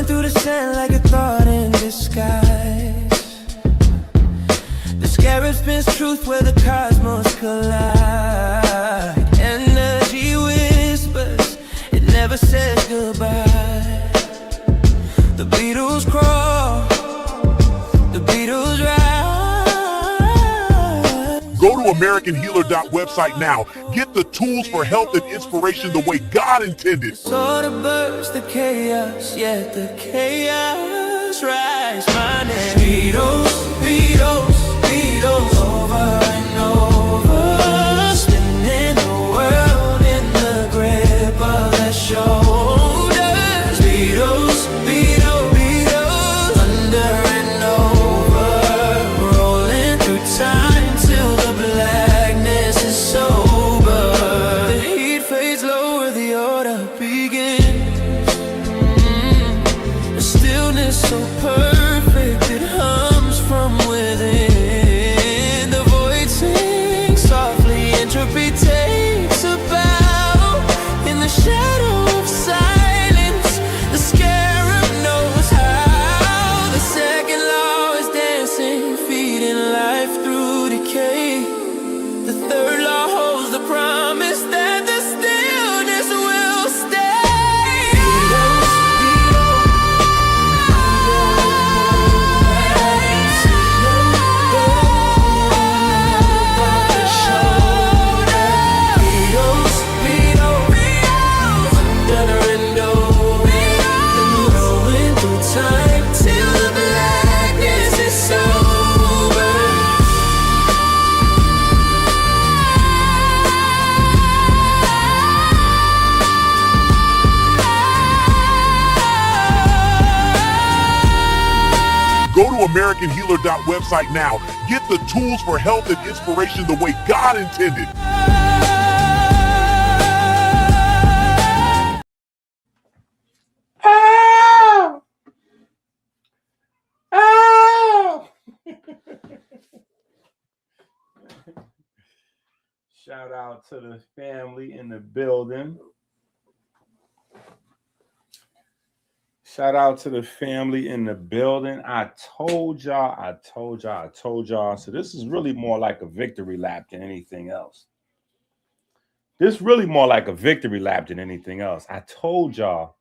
through the sand like a thought in disguise. The scarab spins truth where the cosmos collide. Energy whispers, it never says goodbye. The Beatles crawl, the Beatles rise. Go to AmericanHealer.website now. Get the tools for health and inspiration the way God intended. Sort of burst the chaos, yet the chaos rise. My name Beatles, Beatles, Beatles, over and over, spinning the world in the grip of their shoulders. Beatles, Beatles, Beatles, under and over, rolling through time till the blackness is sober. The heat fades lower, the order begins. The stillness so perfect, it hums from within. The void sings softly, entropy takes a bow. In the shadow of silence, the scarab knows how. The second law is dancing, feeding life through decay. The third law holds the promise that the stillness will stay. Time till the blackness is sober. Go to AmericanHealer.website now. Get the tools for health and inspiration the way God intended. Ow! Ow! Shout out to the family in the building. Shout out to the family in the building. I told y'all. So this is really more like a victory lap than anything else. This really more like a victory lap than anything else. I told y'all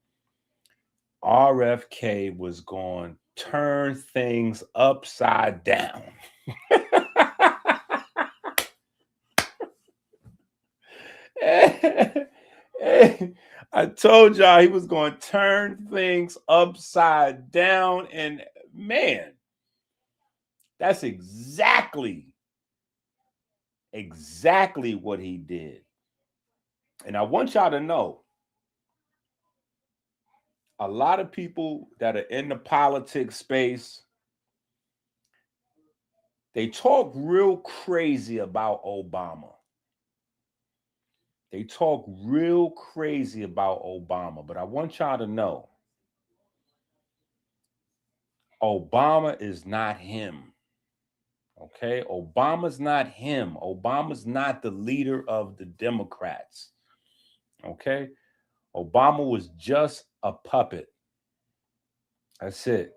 RFK was going to turn things upside down. I told y'all he was going to turn things upside down. And man, that's exactly what he did. And I want y'all to know, a lot of people that are in the politics space, they talk real crazy about Obama. They talk real crazy about Obama, but I want y'all to know, Obama is not him. Okay? Obama's not him. Obama's not the leader of the Democrats. Okay? Obama was just a puppet. That's it.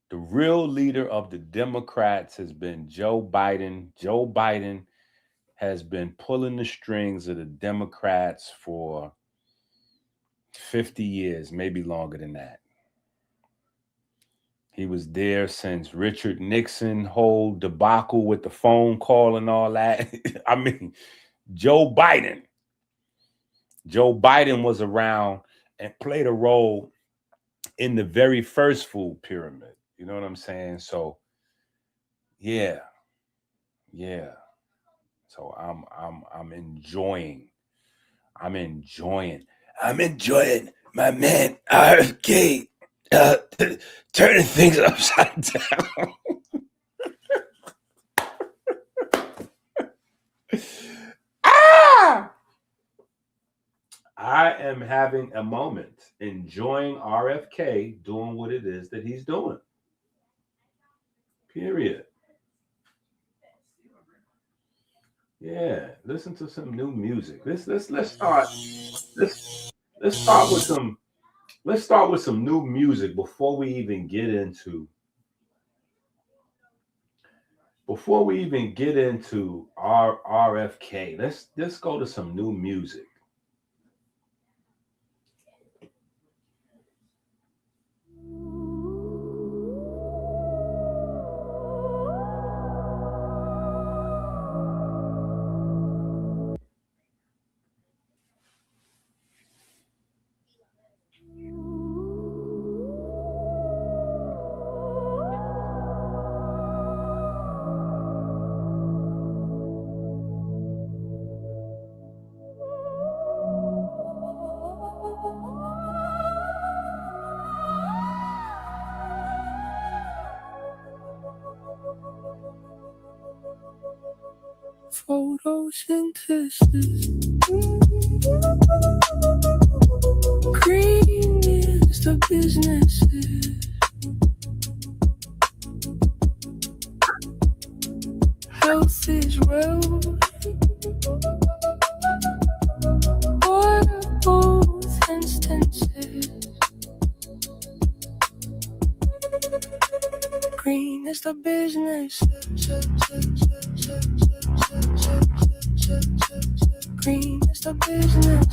The real leader of the Democrats has been Joe Biden. Joe Biden has been pulling the strings of the Democrats for 50 years, maybe longer than that. He was there since Richard Nixon whole debacle with the phone call and all that. I mean, Joe Biden was around and played a role in the very first food pyramid. You know what I'm saying? So, yeah. So I'm enjoying my man RFK turning things upside down. I am having a moment enjoying RFK doing what it is that he's doing. Period. Yeah, listen to some new music. Let's start with some let's start with some new music before we even get into our RFK. Let's go to some new music. Photosynthesis. Green is the businesses. Health is wealth. What of both instances? Green is the business. Green is the business.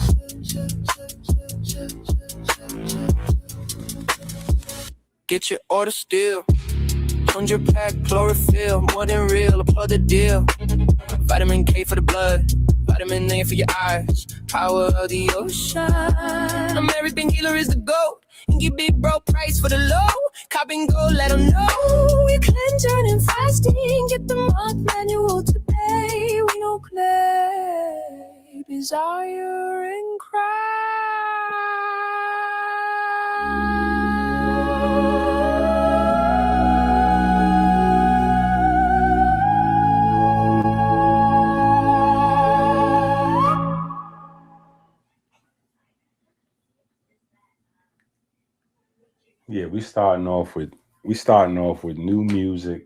Get your order still. 100-pack chlorophyll, more than real. Applaud the deal. Vitamin K for the blood, vitamin A for your eyes. Power of the ocean. American healer is the GOAT. EnQi big bro price for the low. Cop and go, let them know. We cleanse, and fasting. Get the month manual today. We no clay. Desire and Yeah, we starting off with new music.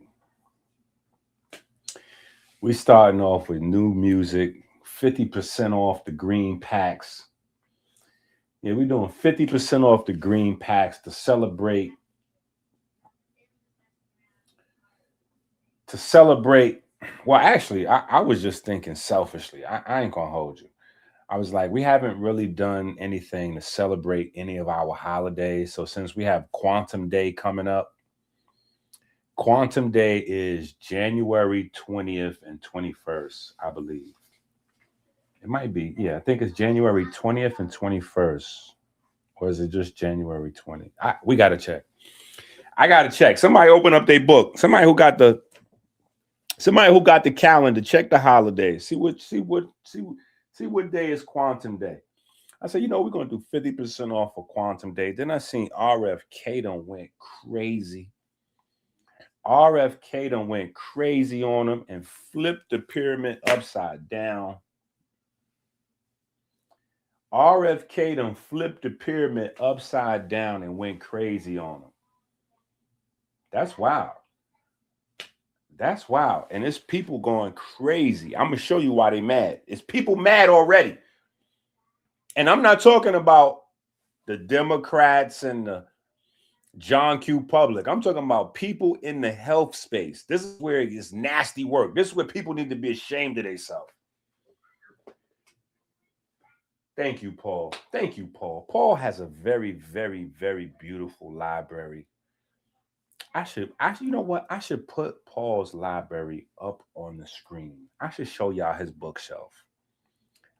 We starting off with new music. 50% off the green packs. Yeah, we're doing 50% off the green packs to celebrate. Well, actually, I was just thinking selfishly. I ain't gonna hold you. I was like, we haven't really done anything to celebrate any of our holidays. So since we have Quantum Day coming up, Quantum Day is January 20th and 21st, I believe. It might be. Yeah, I think it's January 20th and 21st. Or is it just January 20th? We got to check. I got to check. Somebody open up their book. Somebody who got the calendar, check the holidays. See what day is Quantum Day. I said, we're going to do 50% off for Quantum Day. Then I seen RFK done went crazy. RFK done went crazy on them and flipped the pyramid upside down. RFK done flipped the pyramid upside down and went crazy on them. That's wild. That's wild. And it's people going crazy. I'm going to show you why they mad. It's people mad already. And I'm not talking about the Democrats and the John Q. Public. I'm talking about people in the health space. This is where it's nasty work. This is where people need to be ashamed of themselves. Thank you, Paul. Thank you, Paul. Paul has a very, very, very beautiful library. You know what? I should put Paul's library up on the screen. I should show y'all his bookshelf.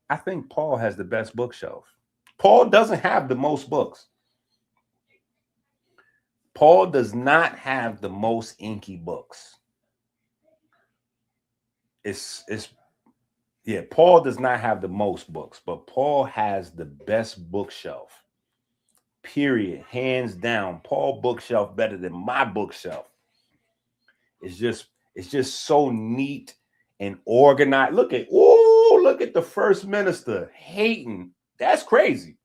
I think Paul has the best bookshelf. Paul doesn't have the most books. Paul does not have the most EnQi books. Paul does not have the most books, but Paul has the best bookshelf. Period. Hands down. Paul bookshelf better than my bookshelf. It's just so neat and organized. Look at the first minister hating. That's crazy.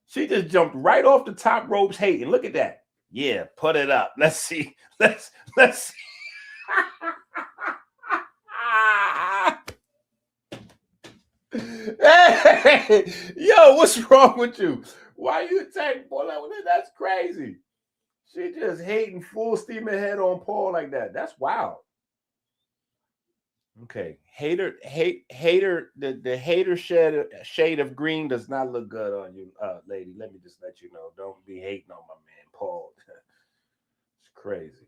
She just jumped right off the top ropes hating. Look at that. Yeah, put it up. Let's see. Let's see. Hey, yo, what's wrong with you? Why you attack Paul? That's crazy. She just hating full steam ahead on Paul like that. That's wild. Okay, hater. The hater shade of green does not look good on you, lady. Let me just let you know. Don't be hating on my man Paul. It's crazy.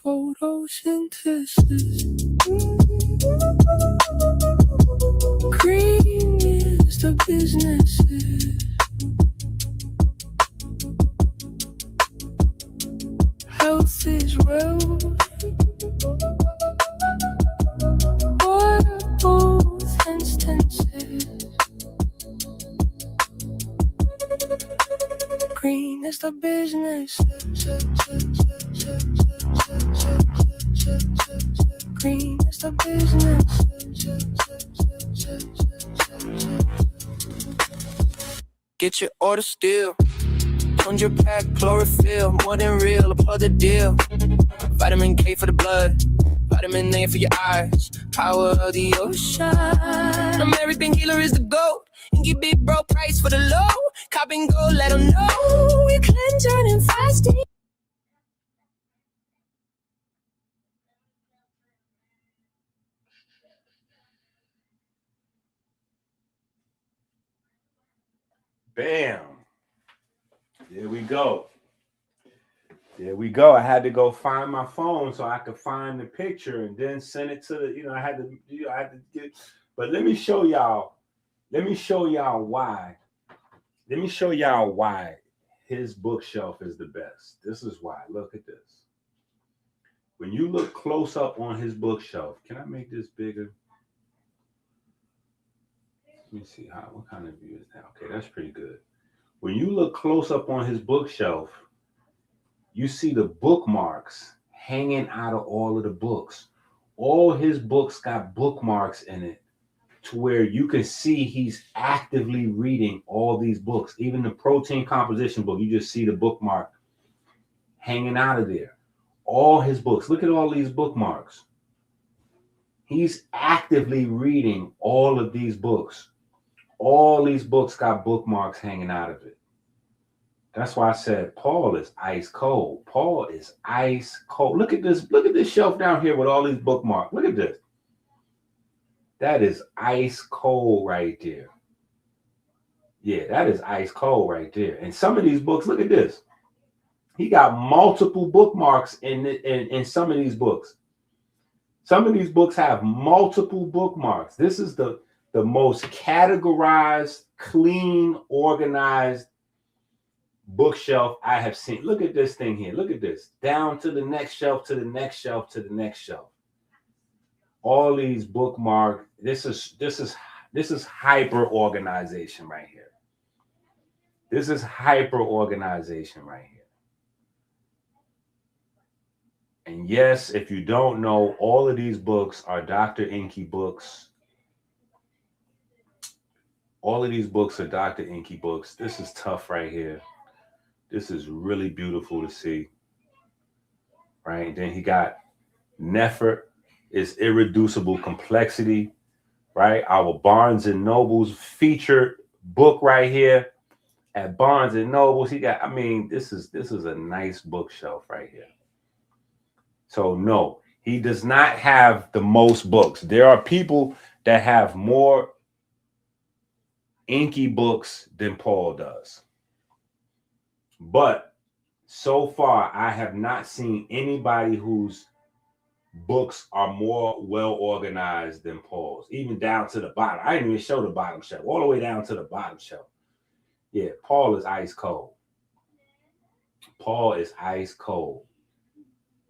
Photosynthesis. Green is the businesses. Health is wealth. Water both instances. Green is the business. Green is the business. Get your order still. On your pack, chlorophyll, more than real, applaud the deal. Vitamin K for the blood, vitamin A for your eyes. Power of the ocean. American healer is the GOAT. EnQi big bro price for the low. Cop and go, let them know. We cleanse, turn, and fasting. Bam. There we go. There we go. I had to go find my phone so I could find the picture and then send it to the, I had to get, but let me show y'all why. Let me show y'all why his bookshelf is the best. This is why. Look at this. When you look close up on his bookshelf, can I make this bigger? Let me see what kind of view is that? Okay, that's pretty good. When you look close up on his bookshelf, you see the bookmarks hanging out of all of the books. All his books got bookmarks in it to where you can see he's actively reading all these books. Even the protein composition book, you just see the bookmark hanging out of there. All his books. Look at all these bookmarks. He's actively reading all of these books. All these books got bookmarks hanging out of it. That's why I said Paul is ice cold. Paul is ice cold. Look at this. Look at this shelf down here with all these bookmarks. Look at this. That is ice cold right there. Yeah, that is ice cold right there. And some of these books, look at this. He got multiple bookmarks in some of these books. Some of these books have multiple bookmarks. This is the most categorized, clean, organized bookshelf I have seen. Look at this thing here. Look at this. Down to the next shelf, to the next shelf, to the next shelf. All these bookmarks. This is hyper organization right here. This is hyper organization right here. And yes, if you don't know, all of these books are Dr. EnQi books. All of these books are Dr. EnQi books. This is tough right here. This is really beautiful to see. Right? And then he got Nefer is Irreducible Complexity. Right? Our Barnes and Noble's featured book right here at Barnes and Noble's. He got, this is a nice bookshelf right here. So no, he does not have the most books. There are people that have more EnQi books than Paul does. But so far, I have not seen anybody whose books are more well organized than Paul's, even down to the bottom. I didn't even show the bottom shelf, all the way down to the bottom shelf. Yeah, Paul is ice cold. Paul is ice cold.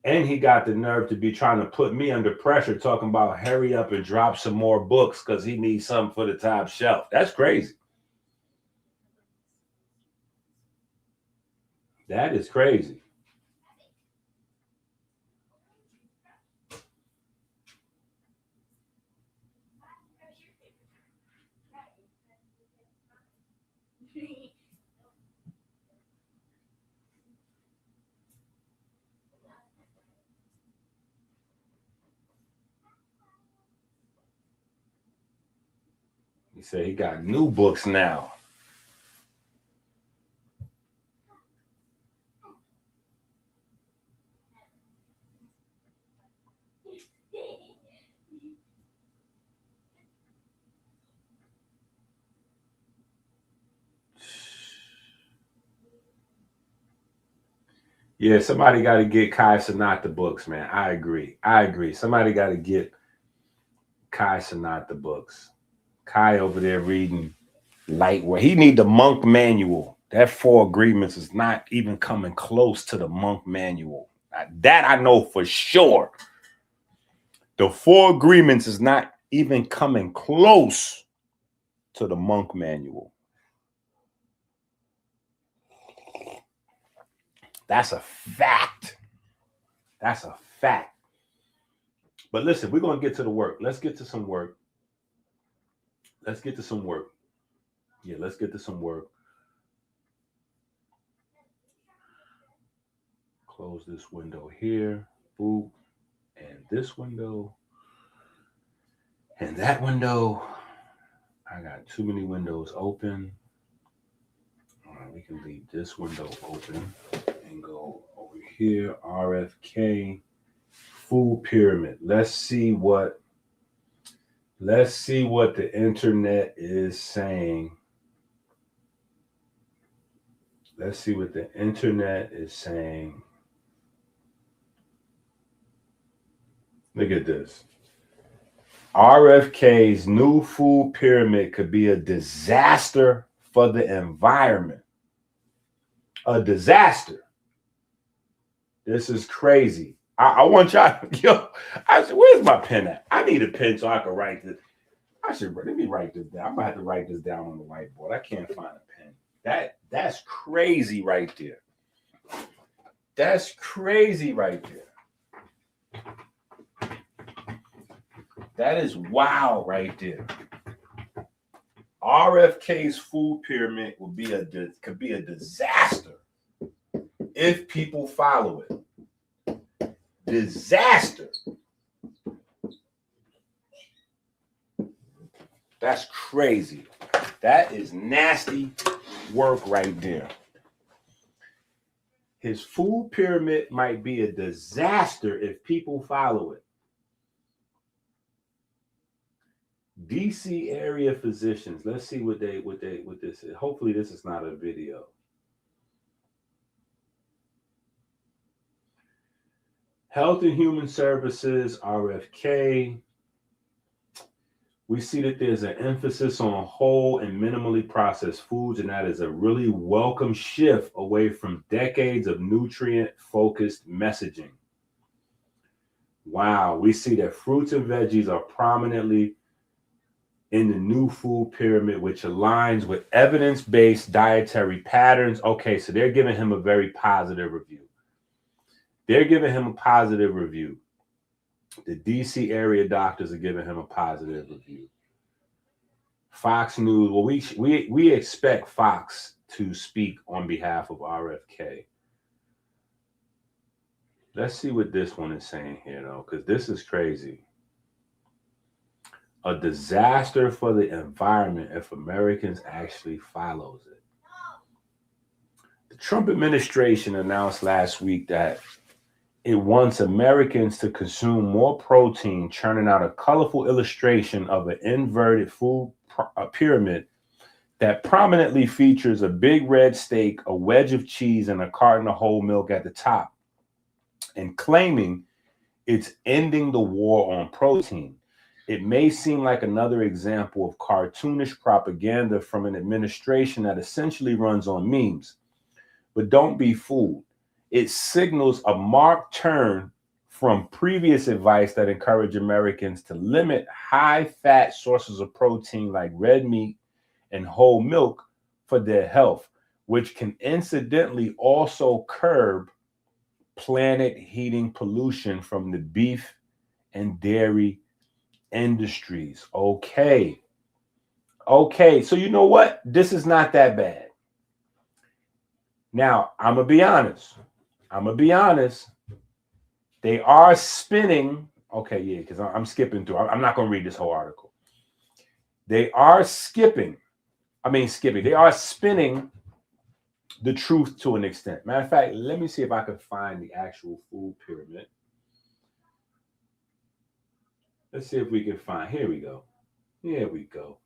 And he got the nerve to be trying to put me under pressure, talking about hurry up and drop some more books because he needs something for the top shelf. That's crazy. That is crazy. said he got new books now. Yeah, somebody got to get Kai Cenat the books, man. I agree. Somebody got to get Kai Cenat the books. Kai over there reading lightweight. He need the monk manual. That 4 agreements is not even coming close to the monk manual. That I know for sure. The 4 agreements is not even coming close to the monk manual. That's a fact. That's a fact. But listen, we're going to get to the work. Let's get to some work. Let's get to some work. Yeah, let's get to some work. Close this window here. Boop. And this window. And that window. I got too many windows open. All right, we can leave this window open and go over here. RFK. Food pyramid. Let's see what the internet is saying. Let's see what the internet is saying. Look at this. RFK's new food pyramid could be a disaster for the environment. A disaster. This is crazy. I want y'all, I said, where's my pen at? I need a pen so I can write this. Let me write this down. I'm gonna have to write this down on the whiteboard. I can't find a pen. That's crazy right there. That's crazy right there. That is wow right there. RFK's food pyramid could be a disaster if people follow it. Disaster. That's crazy. That is nasty work right there. His food pyramid might be a disaster if people follow it. DC area physicians. Let's see what this is. Hopefully this is not a video. Health and Human Services, RFK. We see that there's an emphasis on whole and minimally processed foods, and that is a really welcome shift away from decades of nutrient-focused messaging. Wow, we see that fruits and veggies are prominently in the new food pyramid, which aligns with evidence-based dietary patterns. Okay, so they're giving him a very positive review. They're giving him a positive review. The DC area doctors are giving him a positive review. Fox News, well, we expect Fox to speak on behalf of RFK. Let's see what this one is saying here, though, because this is crazy. A disaster for the environment if Americans actually follows it. The Trump administration announced last week that it wants Americans to consume more protein, churning out a colorful illustration of an inverted food pyramid that prominently features a big red steak, a wedge of cheese, and a carton of whole milk at the top, and claiming it's ending the war on protein. It may seem like another example of cartoonish propaganda from an administration that essentially runs on memes, but don't be fooled. It signals a marked turn from previous advice that encouraged Americans to limit high-fat sources of protein like red meat and whole milk for their health, which can incidentally also curb planet-heating pollution from the beef and dairy industries. Okay, so you know what? This is not that bad. Now, I'm going to be honest. They are spinning. Okay, yeah, because I'm skipping through. I'm not going to read this whole article. they are skipping. They are spinning the truth to an extent. Matter of fact, let me see if I can find the actual food pyramid. Let's see if we can find. Here we go. Here we go.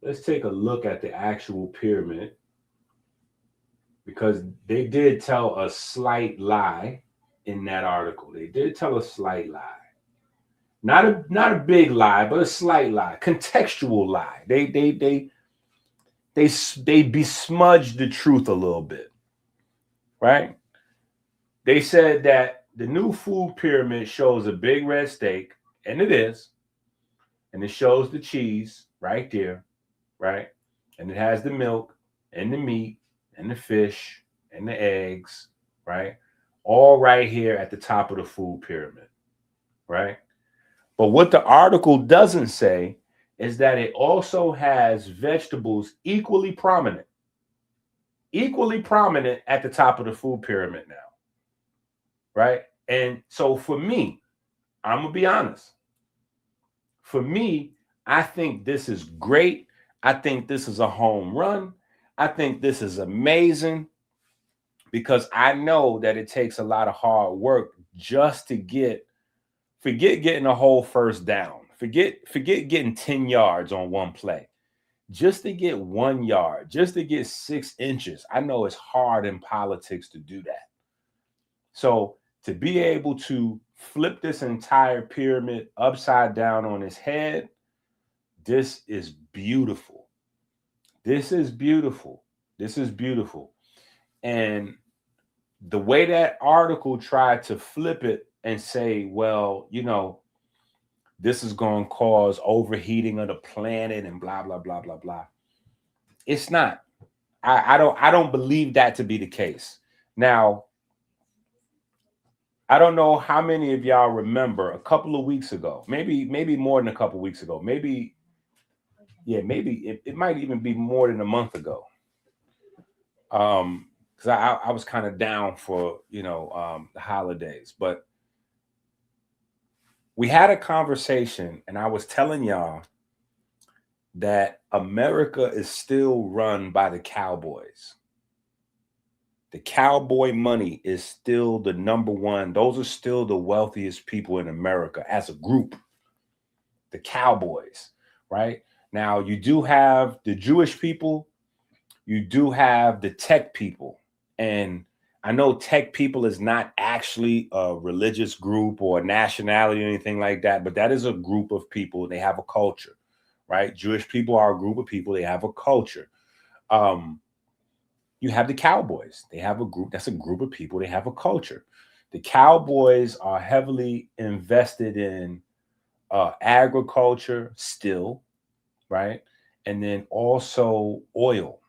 Let's take a look at the actual pyramid, because they did tell a slight lie in that article. They did tell a slight lie. Not a big lie, but a slight lie, contextual lie. They besmudged the truth a little bit, right? They said that the new food pyramid shows a big red steak, and it is, and it shows the cheese right there, right? And it has the milk and the meat and the fish and the eggs, right? All right here at the top of the food pyramid, right? But what the article doesn't say is that it also has vegetables equally prominent at the top of the food pyramid now, right? And so for me, I'm going to be honest. For me, I think this is great. I think this is a home run. I think this is amazing, because I know that it takes a lot of hard work just to forget getting a whole first down. Forget getting 10 yards on one play. Just to get 1 yard, just to get 6 inches. I know it's hard in politics to do that. So to be able to flip this entire pyramid upside down on its head, this is beautiful. This is beautiful. This is beautiful. And the way that article tried to flip it and say, well, this is going to cause overheating of the planet and blah, blah, blah, blah, blah. It's not. I don't believe that to be the case. Now, I don't know how many of y'all remember a couple of weeks ago, maybe more than a couple of weeks ago, maybe it might even be more than a month ago. Because I was kind of down for, the holidays, but we had a conversation and I was telling y'all that America is still run by the cowboys. The cowboy money is still the number one. Those are still the wealthiest people in America as a group. The cowboys, right? Now, you do have the Jewish people. You do have the tech people. And I know tech people is not actually a religious group or a nationality or anything like that, but that is a group of people. They have a culture, right? Jewish people are a group of people. They have a culture. You have the cowboys. They have a group. That's a group of people. They have a culture. The cowboys are heavily invested in agriculture still, right? And then also oil,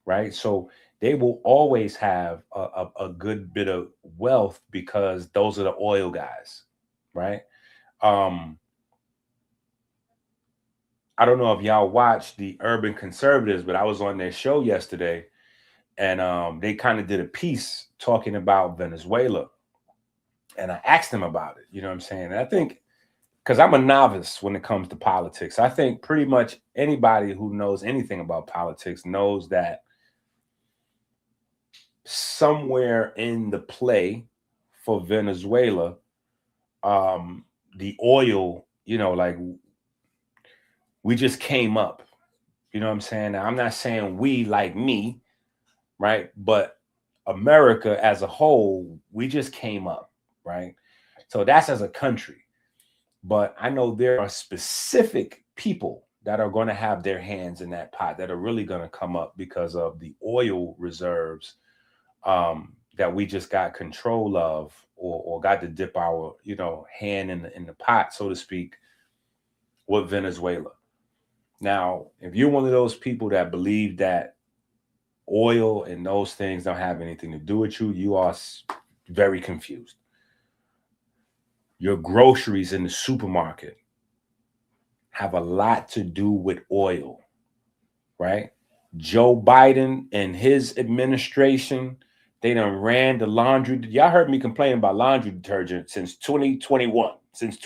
right? So they will always have a good bit of wealth because those are the oil guys, right? I don't know if y'all watched the Urban Conservatives, but I was on their show yesterday, and they kind of did a piece talking about Venezuela. And I asked them about it, you know what I'm saying? And I think, because I'm a novice when it comes to politics, I think pretty much anybody who knows anything about politics knows that somewhere in the play for Venezuela, the oil, like we just came up, you know what I'm saying? Now, I'm not saying we like me, right? But America as a whole, we just came up, right? So that's as a country. But I know there are specific people that are going to have their hands in that pot that are really going to come up because of the oil reserves that we just got control of, or got to dip our, hand in the pot, so to speak, with Venezuela. Now, if you're one of those people that believe that oil and those things don't have anything to do with you, you are very confused. Your groceries in the supermarket have a lot to do with oil, right? Joe Biden and his administration, they done ran the laundry. Y'all heard me complain about laundry detergent since 2021. Since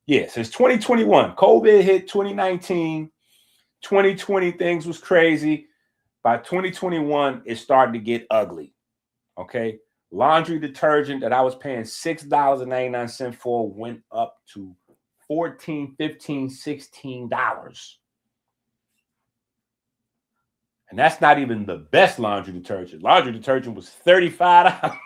Yeah, since 2021. COVID hit 2019. 2020, things was crazy. By 2021, it started to get ugly. Okay. Laundry detergent that I was paying $6.99 for went up to $14, $15, $16. And that's not even the best laundry detergent. Laundry detergent was $35.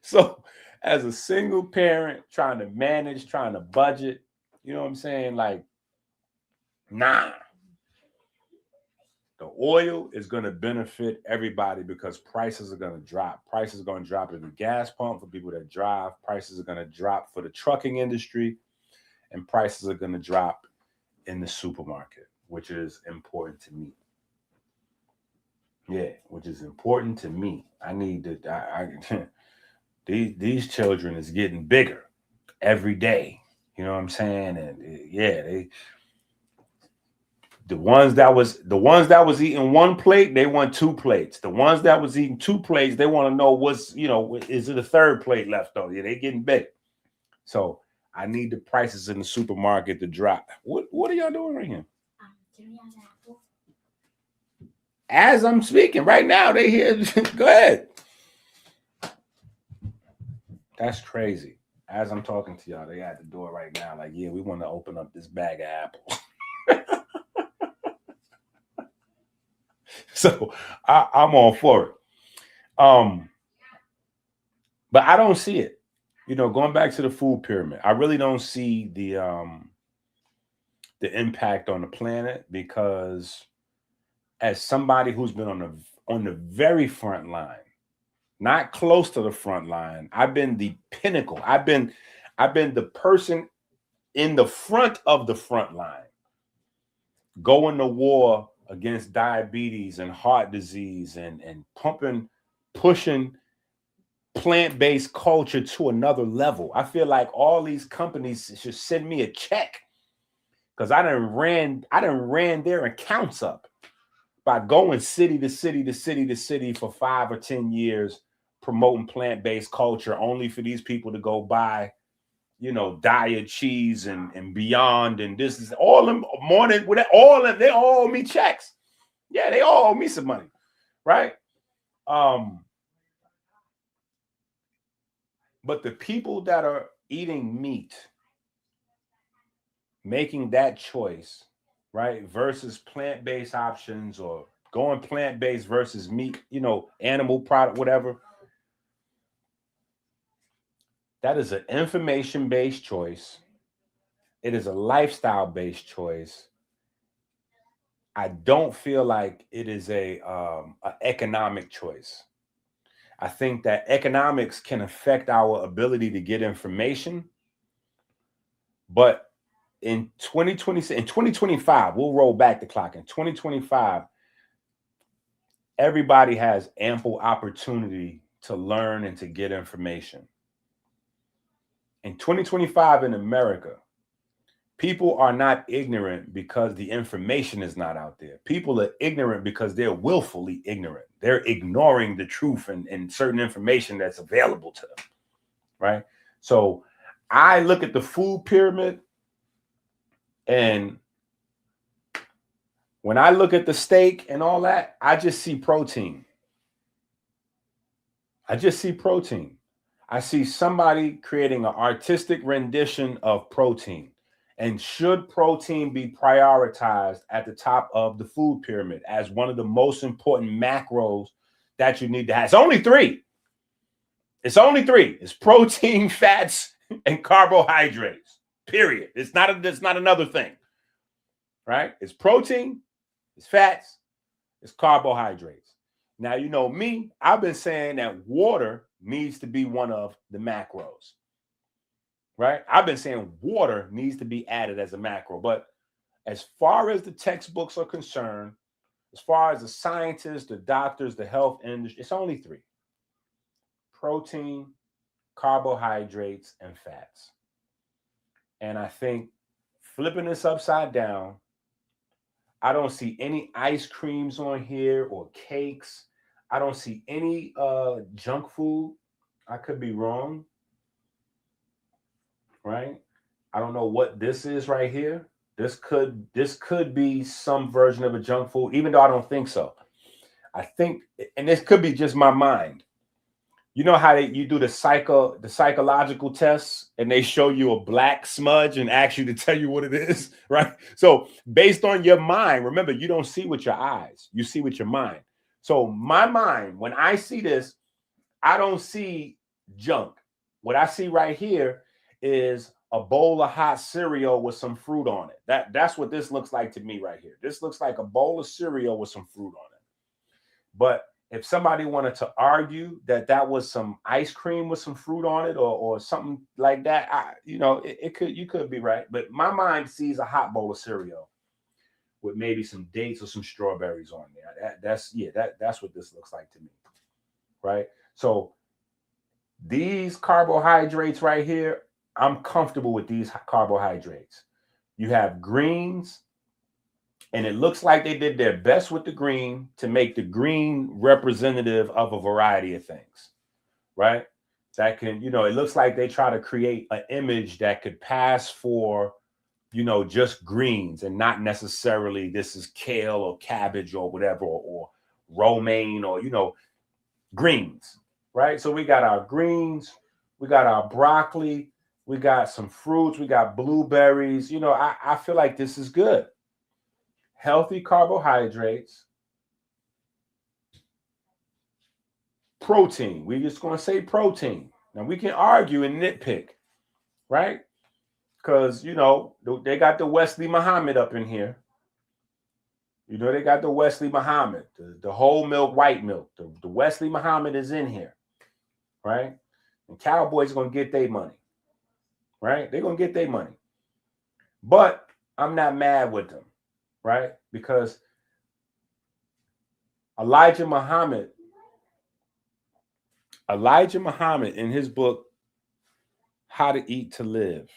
So, as a single parent trying to manage, trying to budget, you know what I'm saying? Like, nah. The oil is going to benefit everybody because prices are going to drop. Prices are going to drop at the gas pump for people that drive. Prices are going to drop for the trucking industry. And prices are going to drop in the supermarket, which is important to me. Yeah, which is important to me. I need to, these children is getting bigger every day. You know what I'm saying? And yeah, the ones that was eating one plate, they want two plates. The ones that was eating two plates, they want to know is it a third plate left over? Yeah, they getting big. So I need the prices in the supermarket to drop. What are y'all doing right here? As I'm speaking right now, they hear. Go ahead. That's crazy. As I'm talking to y'all, they at the door right now. Like, yeah, we want to open up this bag of apples. So I'm all for it. But I don't see it. You know, going back to the food pyramid, I really don't see the impact on the planet because as somebody who's been on the very front line, not close to the front line, I've been the pinnacle. I've been the person in the front of the front line, going to war against diabetes and heart disease and pushing plant-based culture to another level. I feel like all these companies should send me a check because I done ran their accounts up by going city to city to city to city for 5 or 10 years, promoting plant-based culture only for these people to go buy, you know, diet cheese and beyond. And this is all them more than all of they all owe me checks. Yeah, they all owe me some money, right? But the people that are eating meat, making that choice, right, versus plant-based options or going plant-based versus meat, you know, animal product, whatever. That is an information-based choice. It is a lifestyle-based choice. I don't feel like it is a economic choice. I think that economics can affect our ability to get information, but in 2025, we'll roll back the clock. In 2025, everybody has ample opportunity to learn and to get information. In 2025 in America, people are not ignorant because the information is not out there. People are ignorant because they're willfully ignorant. They're ignoring the truth and certain information that's available to them, right? So I look at the food pyramid, and when I look at the steak and all that, I just see protein. I just see protein. I see somebody creating an artistic rendition of protein. And should protein be prioritized at the top of the food pyramid as one of the most important macros that you need to have? It's only three. It's only three. It's protein, fats, and carbohydrates. Period. It's not another thing. Right? It's protein, it's fats, it's carbohydrates. Now, you know me, I've been saying that water needs to be one of the macros. Right? I've been saying water needs to be added as a macro. But as far as the textbooks are concerned, as far as the scientists, the doctors, the health industry, it's only three: protein, carbohydrates, and fats. And I think flipping this upside down, I don't see any ice creams on here or cakes. I don't see any junk food. I could be wrong. right? I don't know what this is right here. This could be some version of a junk food, even though I don't think so. I think, and this could be just my mind. You know how you do the psychological tests and they show you a black smudge and ask you to tell you what it is, right? So based on your mind, remember, you don't see with your eyes, you see with your mind. So my mind, when I see this, I don't see junk. What I see right here is a bowl of hot cereal with some fruit on it. That's what this looks like to me right here. This looks like a bowl of cereal with some fruit on it. But if somebody wanted to argue that that was some ice cream with some fruit on it or something like that, you could be right. But my mind sees a hot bowl of cereal with maybe some dates or some strawberries on there. That's what this looks like to me, right? So these carbohydrates right here, I'm comfortable with these carbohydrates. You have greens, and it looks like they did their best with the green to make the green representative of a variety of things, right? That can, it looks like they try to create an image that could pass for, just greens and not necessarily this is kale or cabbage or whatever, or romaine or, greens, right? So we got our greens, we got our broccoli, we got some fruits, we got blueberries. I feel like this is good. Healthy carbohydrates, protein. We're just going to say protein. Now we can argue and nitpick, right? Because, they got the Wesley Muhammad up in here. They got the Wesley Muhammad, the whole milk, white milk. The Wesley Muhammad is in here, right? And Cowboys are going to get their money, right? They're going to get their money. But I'm not mad with them, right? Because Elijah Muhammad in his book, How to Eat to Live.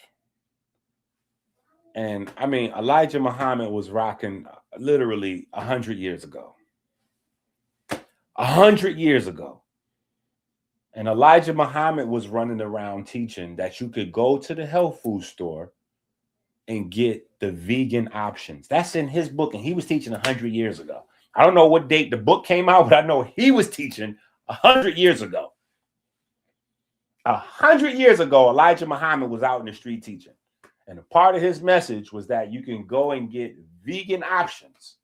And I mean, Elijah Muhammad was rocking literally 100 years ago. 100 years ago. And Elijah Muhammad was running around teaching that you could go to the health food store and get the vegan options. That's in his book. And he was teaching 100 years ago. I don't know what date the book came out, but I know he was teaching 100 years ago. 100 years ago, Elijah Muhammad was out in the street teaching. And a part of his message was that you can go and get vegan options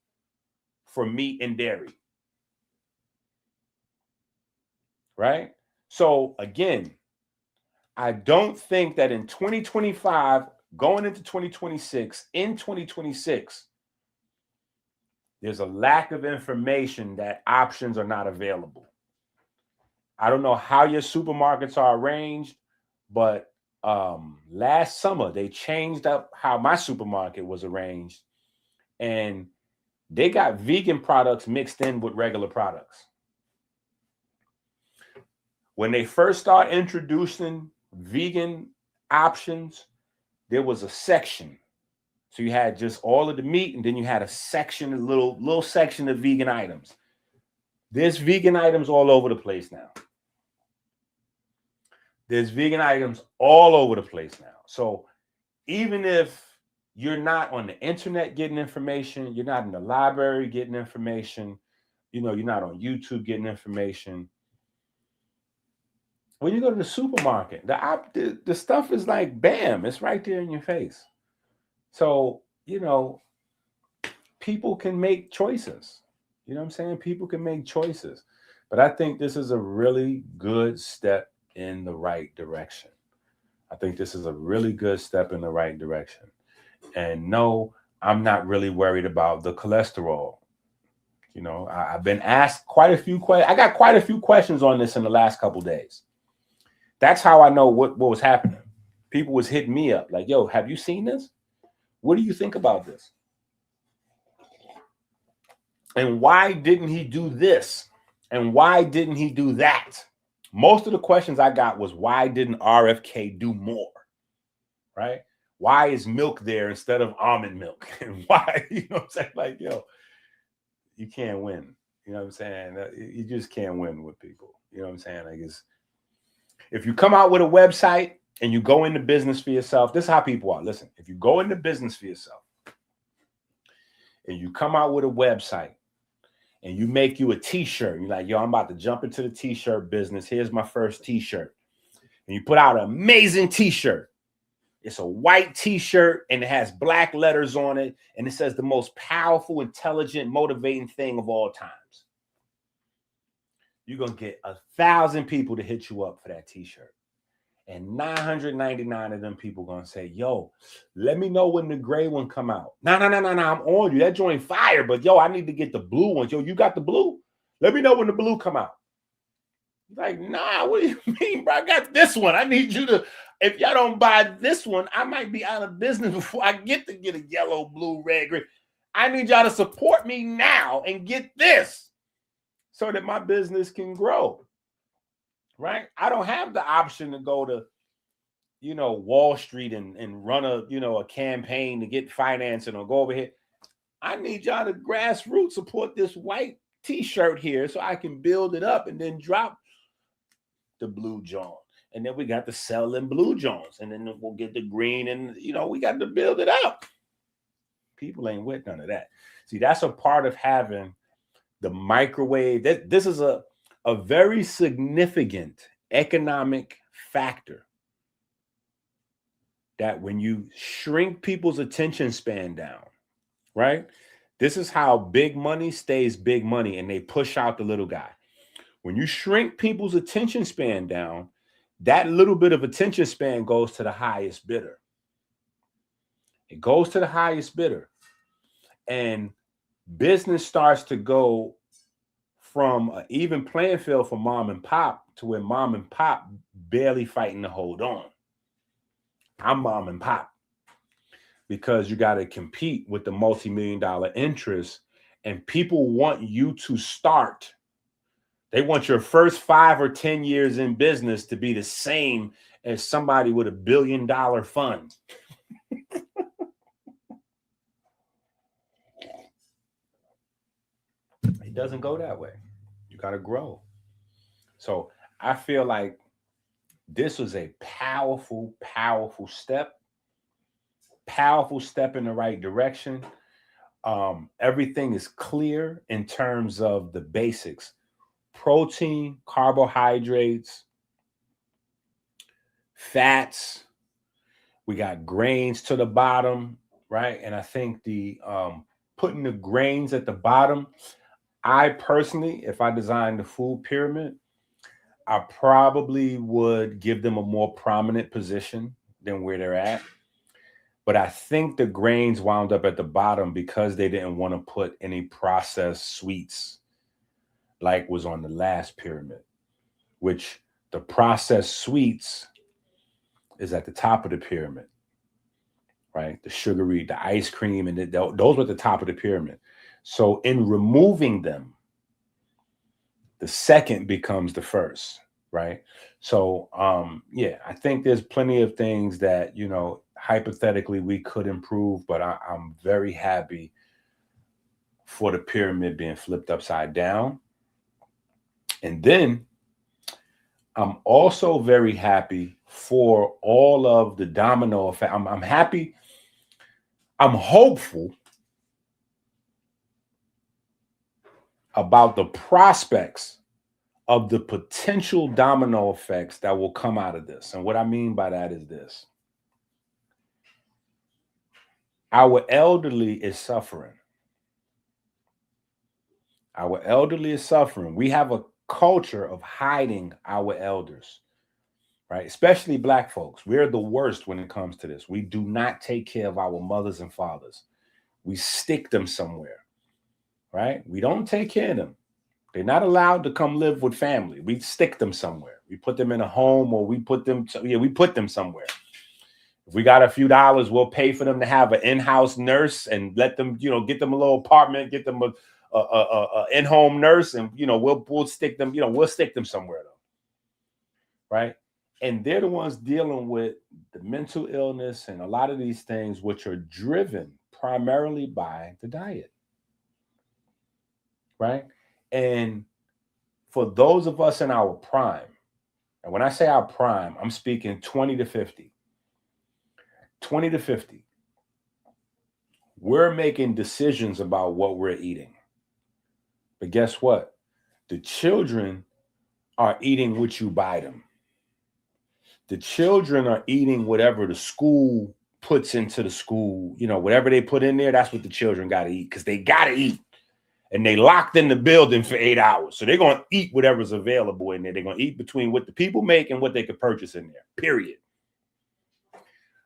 for meat and dairy. Right? So again, I don't think that in 2025, going into 2026, in 2026, there's a lack of information that options are not available. I don't know how your supermarkets are arranged, but last summer they changed up how my supermarket was arranged, and they got vegan products mixed in with regular products. When they first started introducing vegan options, there was a section. So you had just all of the meat, and then you had a section, a little section of vegan items. There's vegan items all over the place now. There's vegan items all over the place now. So even if you're not on the internet getting information, you're not in the library getting information, you're not on YouTube getting information. When you go to the supermarket, the stuff is like, bam, it's right there in your face. So, people can make choices. You know what I'm saying? People can make choices. But I think this is a really good step in the right direction. I think this is a really good step in the right direction. And no, I'm not really worried about the cholesterol. I've been asked quite a few questions. I got quite a few questions on this in the last couple of days. That's how I know what was happening. People was hitting me up like, yo, have you seen this? What do you think about this? And why didn't he do this? And why didn't he do that? Most of the questions I got was, why didn't RFK do more? Right? Why is milk there instead of almond milk? And why, what I'm saying? Like, you can't win. You know what I'm saying? You just can't win with people. You know what I'm saying? Like, if you come out with a website and you go into business for yourself, this is how people are. Listen, if you go into business for yourself and you come out with a website and you make you a t-shirt, you're like, yo, I'm about to jump into the t-shirt business. Here's my first t-shirt. And you put out an amazing t-shirt. It's a white t-shirt and it has black letters on it. And it says the most powerful, intelligent, motivating thing of all times. You're going to get 1,000 people to hit you up for that t-shirt. And 999 of them people going to say, yo, let me know when the gray one come out. No, I'm on you. That joint fire. But yo, I need to get the blue ones. Yo, you got the blue? Let me know when the blue come out. Like, nah, what do you mean, bro? I got this one. I need you to, if y'all don't buy this one, I might be out of business before I get to get a yellow, blue, red, green. I need y'all to support me now and get this so that my business can grow, right? I don't have the option to go to, Wall Street and run a campaign to get financing or go over here. I need y'all to grassroots support this white t-shirt here so I can build it up and then drop the blue John. And then we got to sell them blue Johns. And then we'll get the green and, we got to build it up. People ain't with none of that. See, that's a part of having the microwave. This is a very significant economic factor that when you shrink people's attention span down, right? This is how big money stays big money and they push out the little guy. When you shrink people's attention span down, that little bit of attention span goes to the highest bidder. It goes to the highest bidder. And business starts to go from an even playing field for mom and pop to where mom and pop barely fighting to hold on. I'm mom and pop because you got to compete with the multi-million-dollar interests, and people want you to start. They want your first 5 or 10 years in business to be the same as somebody with $1 billion fund. It doesn't go that way. You got to grow. So I feel like this was a powerful step in the right direction. Everything is clear in terms of the basics. Protein, carbohydrates, fats. We got grains to the bottom, right? And I think the putting the grains at the bottom, I personally, if I designed the food pyramid, I probably would give them a more prominent position than where they're at. But I think the grains wound up at the bottom because they didn't want to put any processed sweets like was on the last pyramid, which the processed sweets is at the top of the pyramid, right? The sugary, the ice cream, and those were at the top of the pyramid. So in removing them, the second becomes the first, right? So, I think there's plenty of things that, hypothetically we could improve, but I'm very happy for the pyramid being flipped upside down. And then I'm also very happy for all of the domino effect. I'm happy. I'm hopeful about the prospects of the potential domino effects that will come out of this. And what I mean by that is this. Our elderly is suffering. Our elderly is suffering. We have a culture of hiding our elders, right? Especially Black folks. We're the worst when it comes to this. We do not take care of our mothers and fathers. We stick them somewhere, right? We don't take care of them. They're not allowed to come live with family. We stick them somewhere. We put them in a home, or we put them somewhere. If we got a few dollars, we'll pay for them to have an in-house nurse and let them, get them a little apartment, get them a in-home nurse, and we'll stick them, we'll stick them somewhere though, right? And they're the ones dealing with the mental illness and a lot of these things, which are driven primarily by the diet, right? And for those of us in our prime, And when I say our prime, I'm speaking 20 to 50. 20 to 50. We're making decisions about what we're eating. But guess what? The children are eating what you buy them. The children are eating whatever the school puts into the school. You know, whatever they put in there, that's what the children got to eat, because they got to eat. And they locked in the building for 8 hours. So they're going to eat whatever's available in there. They're going to eat between what the people make and what they could purchase in there, period.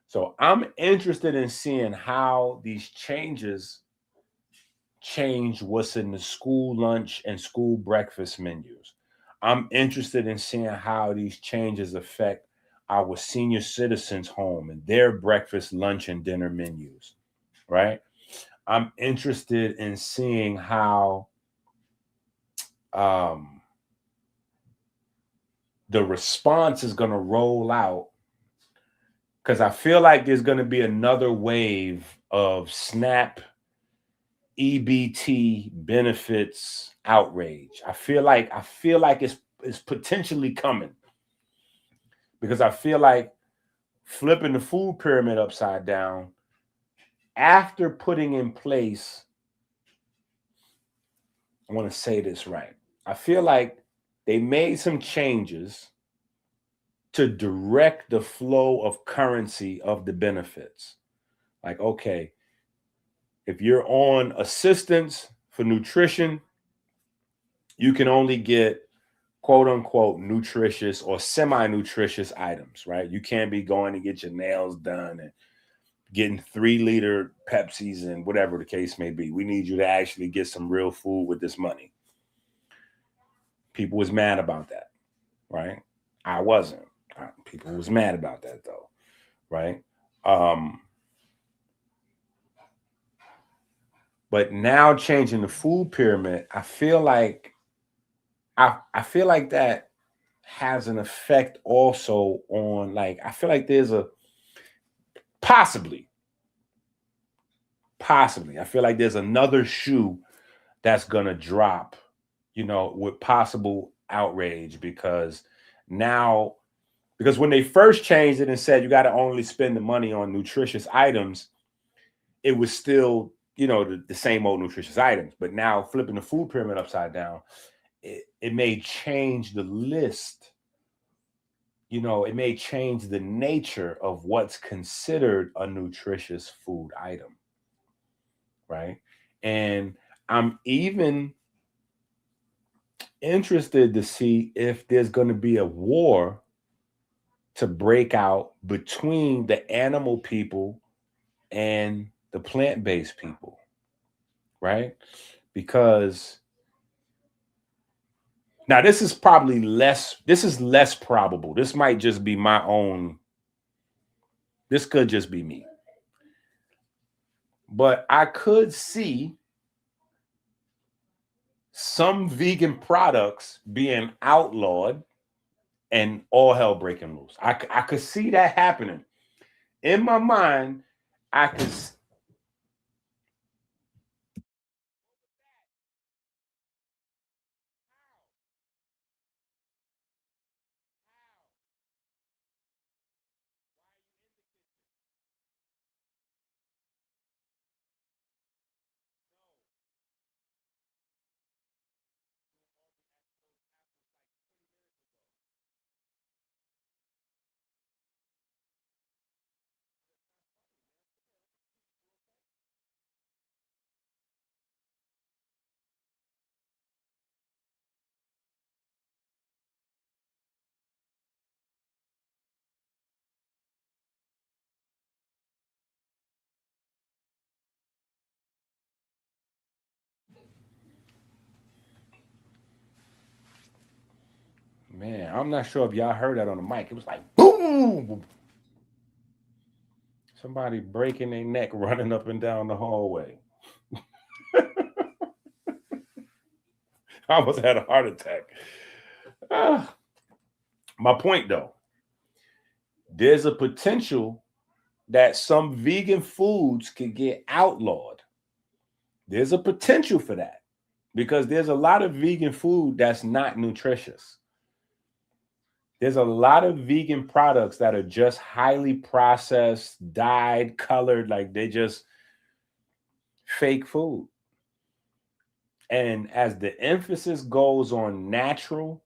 So I'm interested in seeing how these changes change what's in the school lunch and school breakfast menus. I'm interested in seeing how these changes affect our senior citizens' home and their breakfast, lunch, and dinner menus, right? I'm interested in seeing how the response is going to roll out, because I feel like there's going to be another wave of SNAP EBT benefits outrage. I feel like it's potentially coming, because I feel like flipping the food pyramid upside down, after putting in place, I want to say this right, I feel like they made some changes to direct the flow of currency of the benefits. Like, okay, if you're on assistance for nutrition, you can only get quote unquote nutritious or semi-nutritious items, right? You can't be going to get your nails done and getting 3-liter Pepsis and whatever the case may be. We need you to actually get some real food with this money. People was mad about that, right? I wasn't. People was mad about that though, right? But now changing the food pyramid, I feel like that has an effect also on, like, I feel like there's a possibly, I feel like there's another shoe that's gonna drop, you know, with possible outrage, because when they first changed it and said you got to only spend the money on nutritious items, it was still, you know, the same old nutritious items. But now flipping the food pyramid upside down, it may change the list. You know, it may change the nature of what's considered a nutritious food item, right? And I'm even interested to see if there's going to be a war to break out between the animal people and the plant-based people, right? Because now this is less probable. This might just be my own, this could just be me. But I could see some vegan products being outlawed and all hell breaking loose. I could see that happening. In my mind, I could. Man, I'm not sure if y'all heard that on the mic. It was like boom. Somebody breaking their neck running up and down the hallway. I almost had a heart attack. My point though, there's a potential that some vegan foods could get outlawed. There's a potential for that, because there's a lot of vegan food that's not nutritious. There's a lot of vegan products that are just highly processed, dyed, colored, like they just fake food. And as the emphasis goes on natural,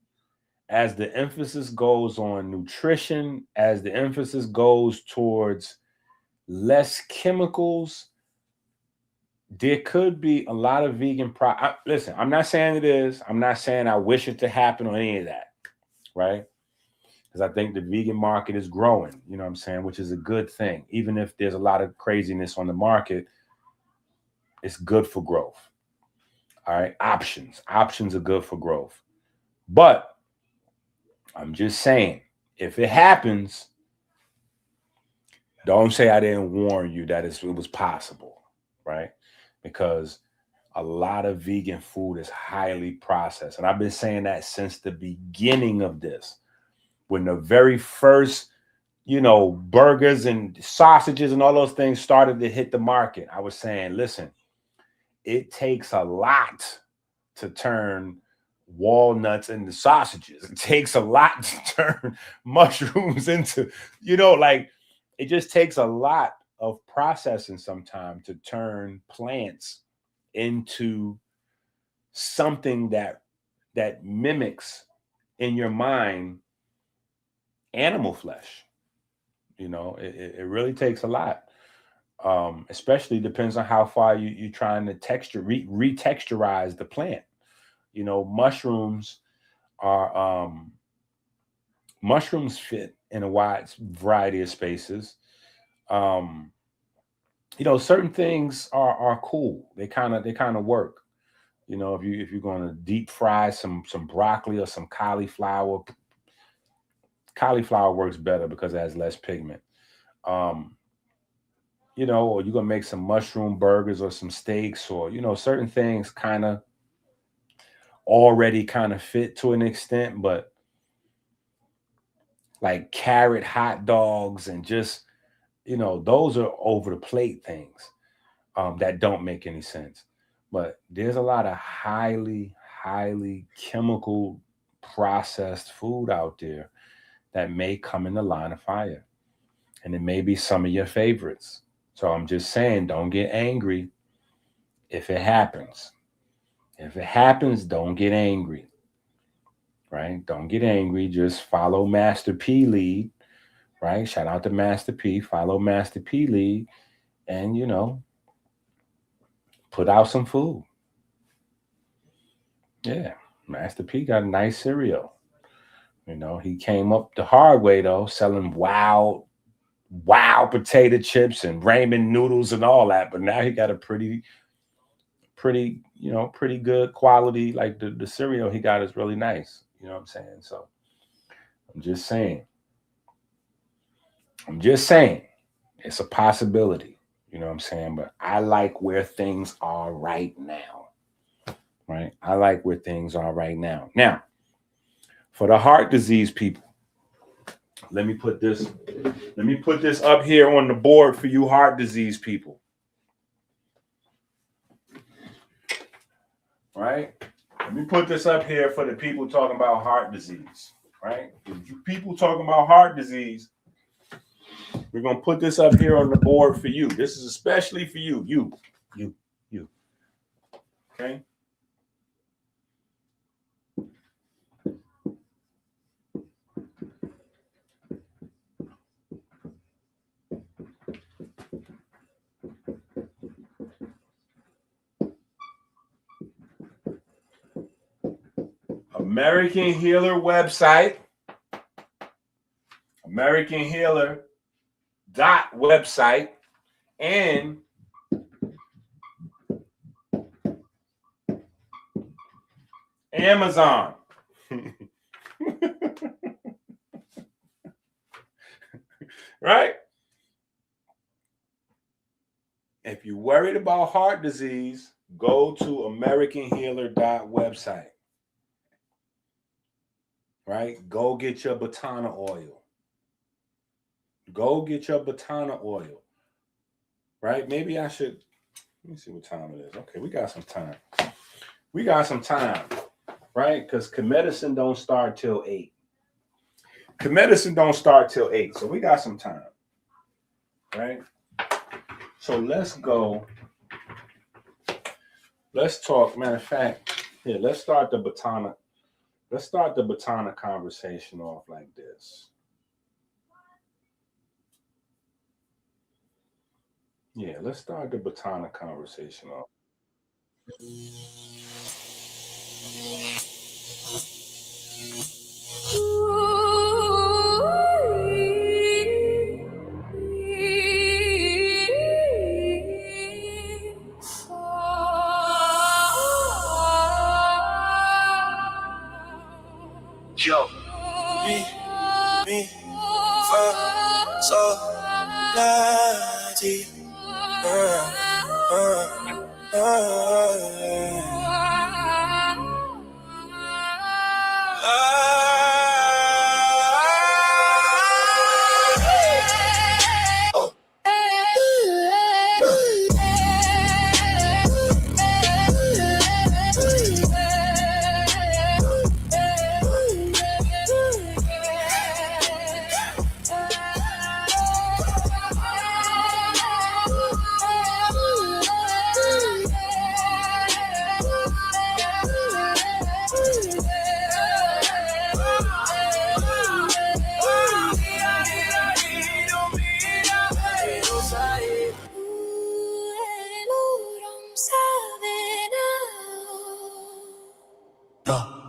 as the emphasis goes on nutrition, as the emphasis goes towards less chemicals, there could be a lot of vegan listen, I'm not saying it is. I'm not saying I wish it to happen or any of that, right? Because I think the vegan market is growing, you know what I'm saying, which is a good thing. Even if there's a lot of craziness on the market, it's good for growth. All right, options are good for growth. But I'm just saying, if it happens, don't say I didn't warn you that it was possible, right? Because a lot of vegan food is highly processed. And I've been saying that since the beginning of this. When the very first, burgers and sausages and all those things started to hit the market, I was saying, listen, it takes a lot to turn walnuts into sausages. It takes a lot to turn mushrooms into, it just takes a lot of processing sometimes to turn plants into something that mimics in your mind animal flesh. It really takes a lot. Especially depends on how far you're trying to retexturize the plant. Mushrooms fit in a wide variety of spaces. Certain things are cool. They kind of work. If you're going to deep fry some broccoli or some cauliflower works better because it has less pigment. Or you're going to make some mushroom burgers or some steaks, or certain things kind of already kind of fit to an extent, but like carrot hot dogs and just those are over the plate things that don't make any sense. But there's a lot of highly chemical processed food out there that may come in the line of fire, and it may be some of your favorites. So I'm just saying, don't get angry if it happens. If it happens, don't get angry, right? Don't get angry. Just follow Master P lead, right? Shout out to Master P. Follow Master P lead, and put out some food. Yeah, Master P got a nice cereal. He came up the hard way though, selling wow potato chips and ramen noodles and all that. But now he got a pretty good quality. Like the cereal he got is really nice. You know what I'm saying? So I'm just saying it's a possibility. You know what I'm saying? But I like where things are right now. Right? I like where things are right now. Now, for the heart disease people, let me put this up here on the board for you heart disease people. Right? Let me put this up here for the people talking about heart disease. Right? If you people talking about heart disease, we're going to put this up here on the board for you. This is especially for you. You. Okay? American Healer website. American Healer .website and Amazon. Right? If you're worried about heart disease, go to AmericanHealer.website. Right? Go get your Batana oil. Go get your Batana oil. Right? Maybe I should. Let me see what time it is. Okay, we got some time. Right? Because medicine don't start till 8. medicine don't start till 8, so we got some time, right? So let's go. Let's talk. Matter of fact, here, let's start the Batana. Let's start the Batana conversation off like this. Yeah, let's start the Batana conversation off. Yo, me, so naughty.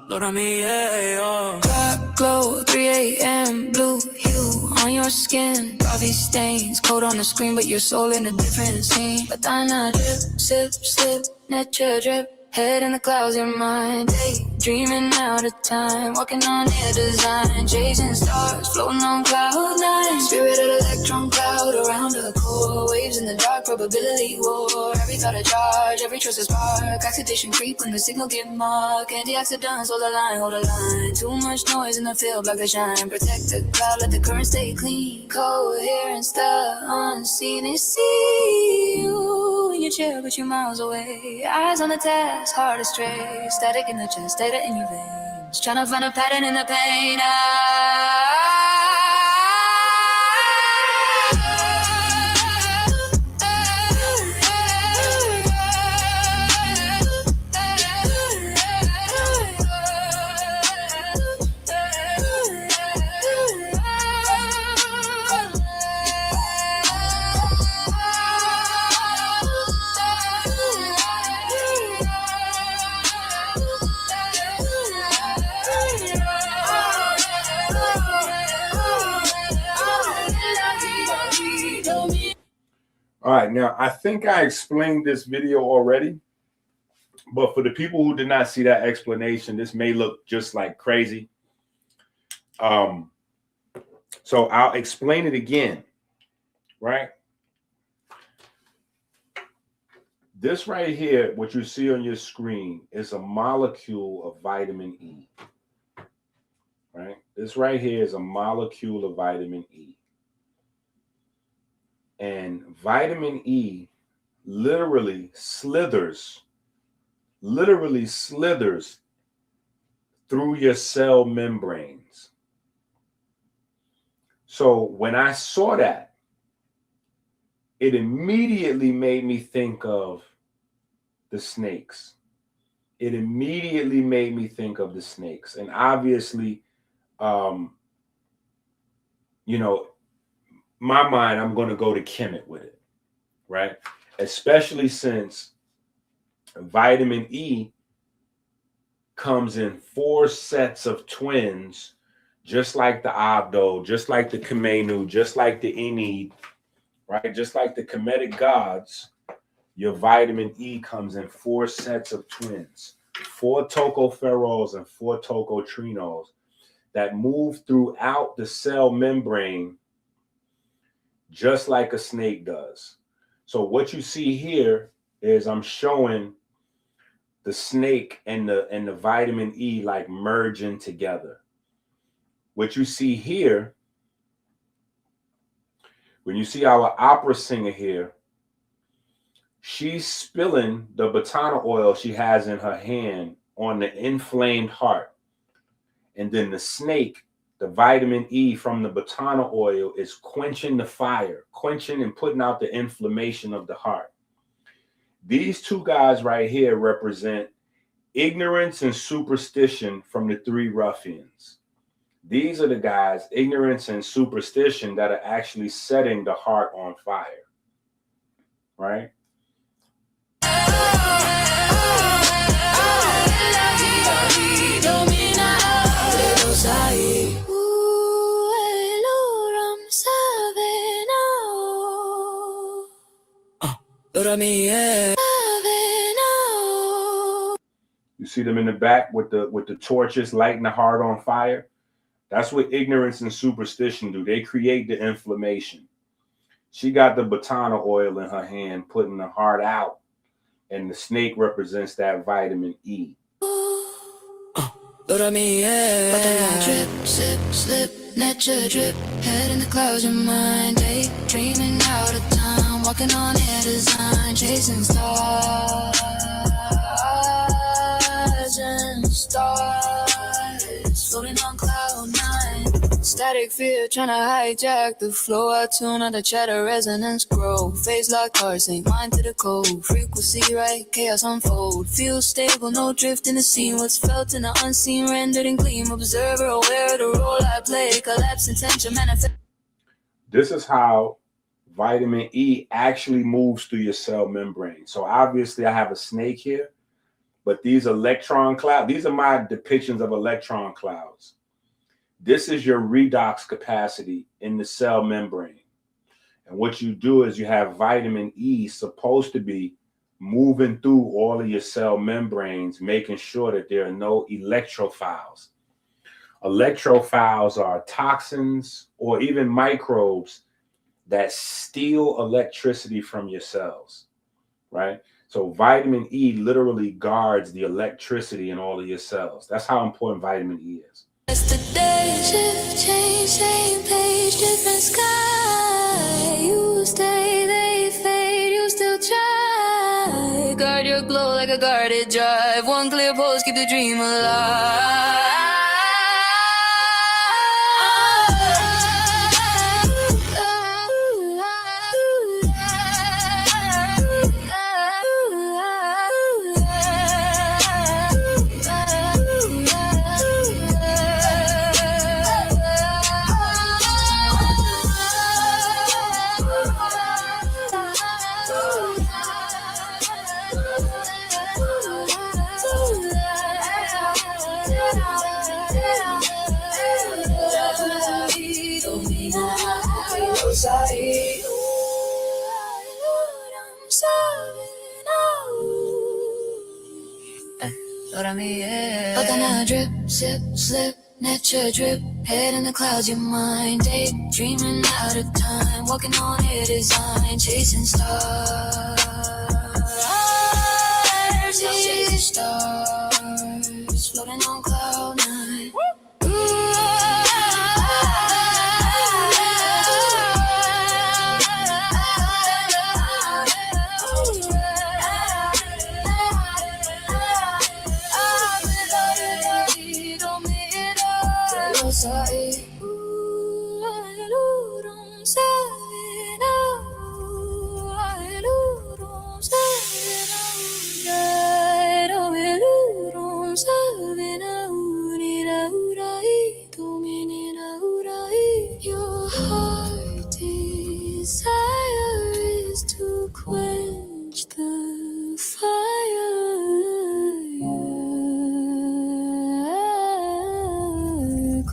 Load on me, yeah. Black glow, 3 a.m. blue hue on your skin. Coffee stains, cold on the screen, but your soul in a different scene. Batana drip, sip, slip, nature drip. Head in the clouds, your mind. Dreaming out of time, walking on air design. Chasing stars, floating on cloud nine. Spirit of electron cloud around the core. Waves in the dark, probability war. Every thought a charge, every trust a spark. Oxidation creep when the signal get marked. Antioxidants, hold the line, hold the line. Too much noise in the field, block the shine. Protect the cloud, let the current stay clean. Coherence, the unseen. They see you in your chair, but you're miles away. Eyes on the task, heart astray. Static in the chest, data in your veins. Trying to find a pattern in the pain. All right, now I think I explained this video already, but for the people who did not see that explanation, this may look just like crazy. So I'll explain it again, right? This right here, what you see on your screen, is a molecule of vitamin E, right? This right here is a molecule of vitamin E. And vitamin E literally slithers through your cell membranes. So when I saw that, it immediately made me think of the snakes. It immediately made me think of the snakes. And obviously, you know, my mind, I'm going to go to Kemet with it, right? Especially since vitamin E comes in 4 sets of twins, just like the Abdo, just like the Kamenu, just like the EnQi, right? Just like the Kemetic gods, your vitamin E comes in 4 sets of twins, 4 tocopherols and 4 tocotrienols that move throughout the cell membrane just like a snake does. So what you see here is I'm showing the snake and the vitamin E like merging together. What you see here, when you see our opera singer here, she's spilling the Batana oil she has in her hand on the inflamed heart. And then the snake, The vitamin E from the botana oil is quenching the fire, quenching and putting out the inflammation of the heart. These two guys right here represent ignorance and superstition from the three ruffians. These are the guys, ignorance and superstition, that are actually setting the heart on fire, right? You see them in the back with the torches lighting the heart on fire. That's what ignorance and superstition do. They create the inflammation. She got the botana oil in her hand, putting the heart out, and the snake represents that vitamin E. Drip, sip, slip, nature drip, head in the clouds, your mind, dreaming out of time, walking on air design, chasing stars and stars, floating on cloud nine, static fear trying to hijack the flow, I tune on the chatter, resonance grow, phase locked hearts, ain't mind to the code, frequency right, chaos unfold, feel stable, no drift in the scene, what's felt in the unseen, rendered in gleam, observer aware of the role I play, collapse intention, manifest. This is how vitamin E actually moves through your cell membrane. So obviously I have a snake here, but these electron clouds, these are my depictions of electron clouds. This is your redox capacity in the cell membrane. And what you do is you have vitamin E supposed to be moving through all of your cell membranes, making sure that there are no electrophiles. Electrophiles are toxins or even microbes that steal electricity from your cells, right? So vitamin E literally guards the electricity in all of your cells. That's how important vitamin E is. Yesterday, shift, change, same page, different sky. You stay, they fade, you still try. Guard your glow like a guarded drive. One clear post, keep the dream alive. Botana drip, sip, slip, nature drip, head in the clouds, your mind, daydreaming out of time, walking on air design, chasing stars, chasing stars, floating on cloud nine. Your heart desire is to quench the fire,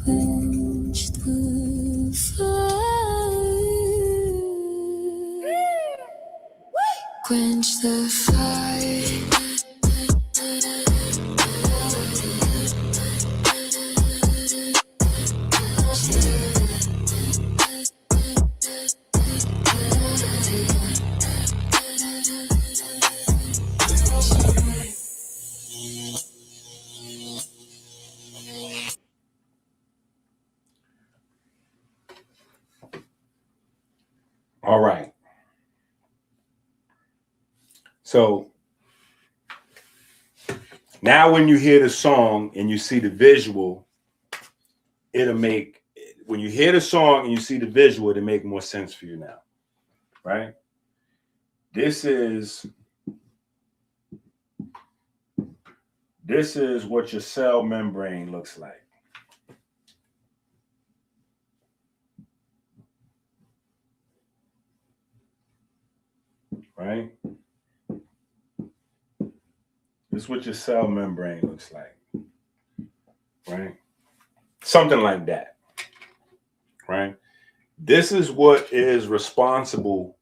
quench the fire, quench the fire. All right. So now when you hear the song and you see the visual, it'll make when you hear the song and you see the visual, it'll make more sense for you now, right? This is what your cell membrane looks like. Right? This is what your cell membrane looks like. Right? Something like that. Right? This is what is responsible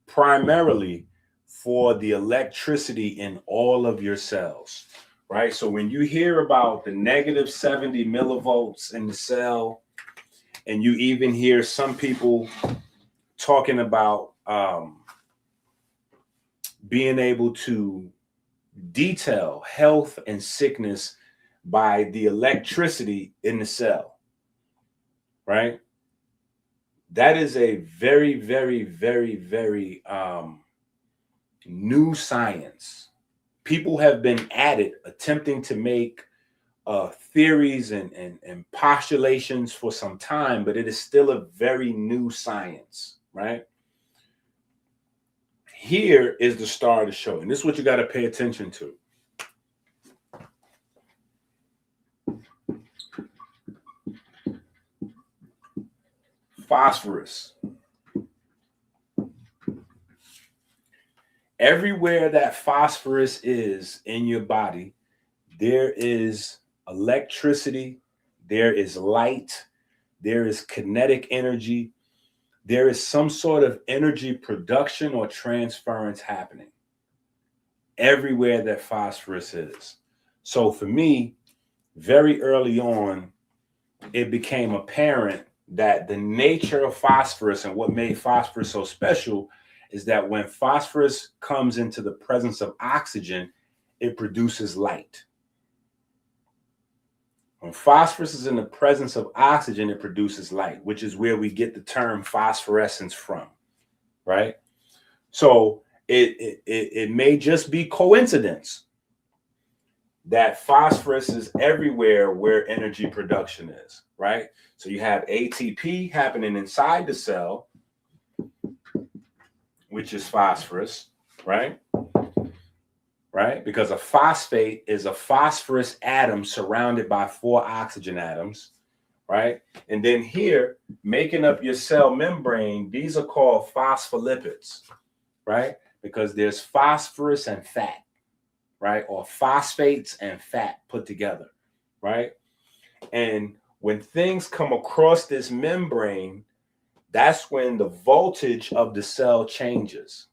primarily for the electricity in all of your cells. Right? So when you hear about the negative 70 millivolts in the cell, and you even hear some people talking about being able to detail health and sickness by the electricity in the cell, right? That is a very, very, very, very new science. People have been at it attempting to make theories and postulations for some time, but it is still a very new science, right? Here is the star of the show, and this is what you got to pay attention to. Phosphorus. Everywhere that phosphorus is in your body, there is electricity, there is light, there is kinetic energy, there is some sort of energy production or transference happening everywhere that phosphorus is. So for me, very early on, it became apparent that the nature of phosphorus and what made phosphorus so special is that when phosphorus comes into the presence of oxygen, it produces light. When phosphorus is in the presence of oxygen, it produces light, which is where we get the term phosphorescence from, right? So it may just be coincidence that phosphorus is everywhere where energy production is, right? So you have ATP happening inside the cell, which is phosphorus, right? Right? Because a phosphate is a phosphorus atom surrounded by 4 oxygen atoms, right? And then here, making up your cell membrane, these are called phospholipids, right? Because there's phosphorus and fat, right? Or phosphates and fat put together, right? And when things come across this membrane, that's when the voltage of the cell changes.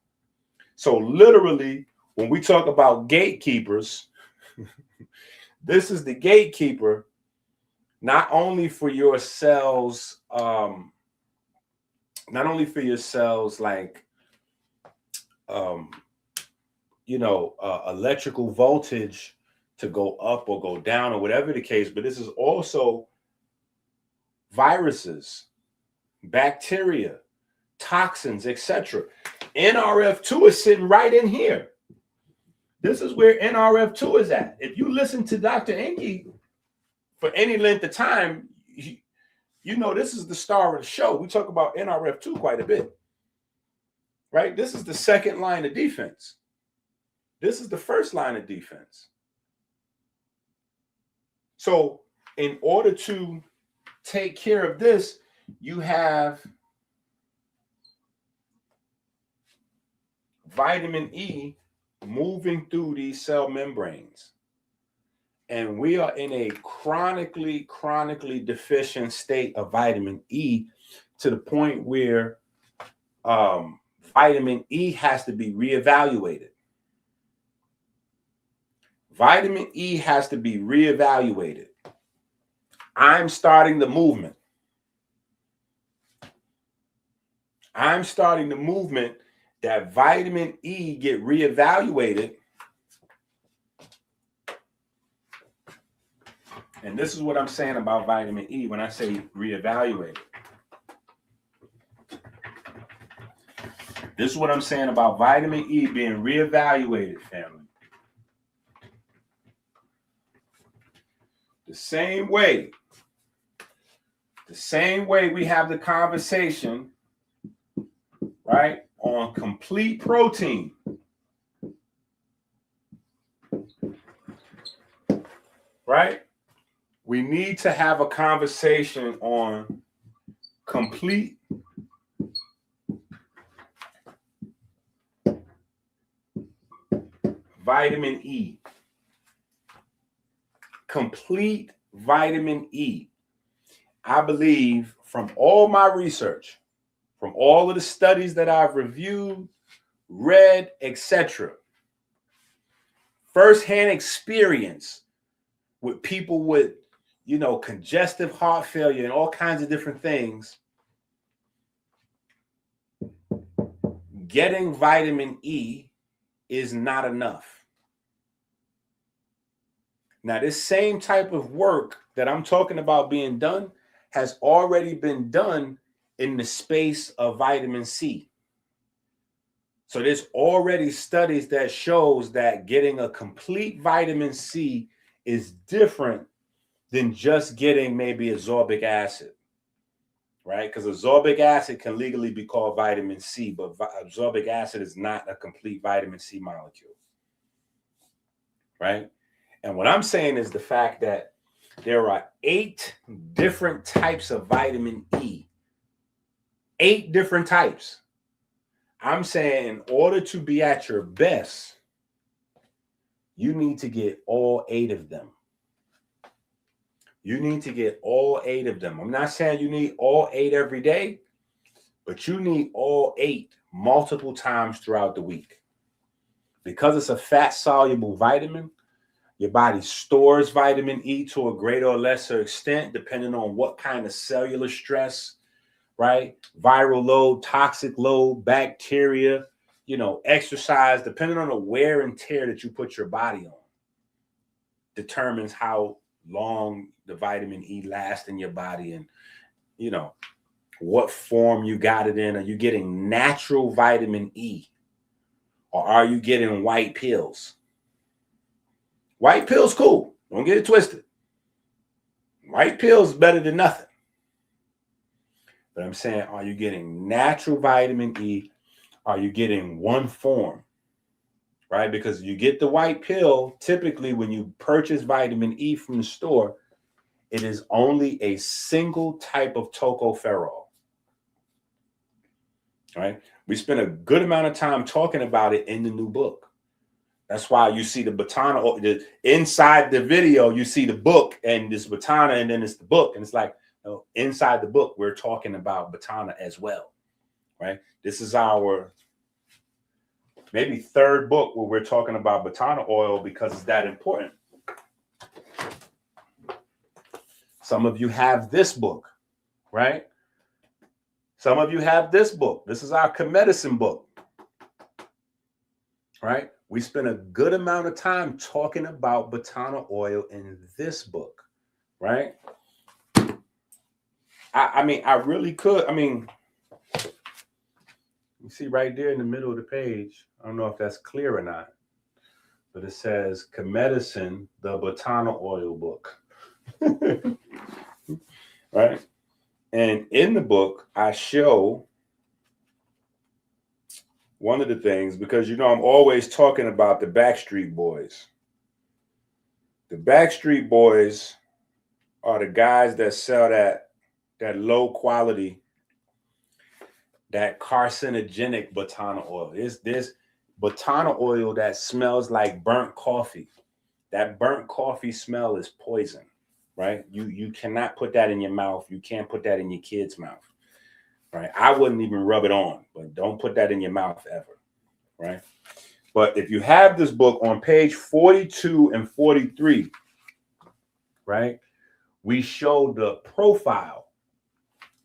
So literally, when we talk about gatekeepers, this is the gatekeeper, not only for your cells, like, electrical voltage to go up or go down or whatever the case, but this is also viruses, bacteria, toxins, etc. NRF2 is sitting right in here. This is where NRF2 is at. If you listen to Dr. EnQi for any length of time, you know this is the star of the show. We talk about NRF2 quite a bit, right? This is the second line of defense. This is the first line of defense. So in order to take care of this, you have vitamin E moving through these cell membranes. And we are in a chronically deficient state of vitamin E to the point where vitamin E has to be reevaluated. Vitamin E has to be reevaluated. I'm starting the movement. I'm starting the movement that vitamin E get reevaluated. And this is what I'm saying about vitamin E when I say reevaluated. This is what I'm saying about vitamin E being reevaluated, family. The same way The same way we have the conversation, right, on complete protein. Right? We need to have a conversation on complete vitamin E. Complete vitamin E. I believe from all my research, from all of the studies that I've reviewed, read, etc., firsthand experience with people with, congestive heart failure and all kinds of different things, getting vitamin E is not enough. Now, this same type of work that I'm talking about being done has already been done in the space of vitamin C. So there's already studies that shows that getting a complete vitamin C is different than just getting maybe ascorbic acid, right? Because ascorbic acid can legally be called vitamin C, but ascorbic acid is not a complete vitamin C molecule, right? And what I'm saying is the fact that there are 8 different types of vitamin E. 8 different types. I'm saying in order to be at your best, you need to get all 8 of them. You need to get all 8 of them. I'm not saying you need all 8 every day, but you need all 8 multiple times throughout the week. Because it's a fat-soluble vitamin, your body stores vitamin E to a greater or lesser extent, depending on what kind of cellular stress, right? Viral load, toxic load, bacteria, exercise, depending on the wear and tear that you put your body on, determines how long the vitamin E lasts in your body and, what form you got it in. Are you getting natural vitamin E or are you getting white pills? White pills, cool. Don't get it twisted. White pills better than nothing. But I'm saying, are you getting natural vitamin E? Are you getting one form? Right? Because you get the white pill, typically when you purchase vitamin E from the store, it is only a single type of tocopherol. Right? We spent a good amount of time talking about it in the new book. That's why you see the Botana inside the video. You see the book and this Botana, and then it's the book, and it's like inside the book we're talking about Botana as well, right? This is our maybe 3rd book where we're talking about Botana oil because it's that important. Some of you have this book, right? Some of you have this book. This is our medicine book, right? We spent a good amount of time talking about Botana oil in this book, right? I really could. You see right there in the middle of the page, I don't know if that's clear or not, but it says Medicine, the Botana oil book, right? And in the book, I show one of the things, because I'm always talking about the Backstreet Boys. The Backstreet Boys are the guys that sell that low quality, that carcinogenic Botana oil. It's this Botana oil that smells like burnt coffee. That burnt coffee smell is poison, right? You cannot put that in your mouth. You can't put that in your kid's mouth. Right? I wouldn't even rub it on, but don't put that in your mouth ever, right? But if you have this book on page 42 and 43, right, we show the profile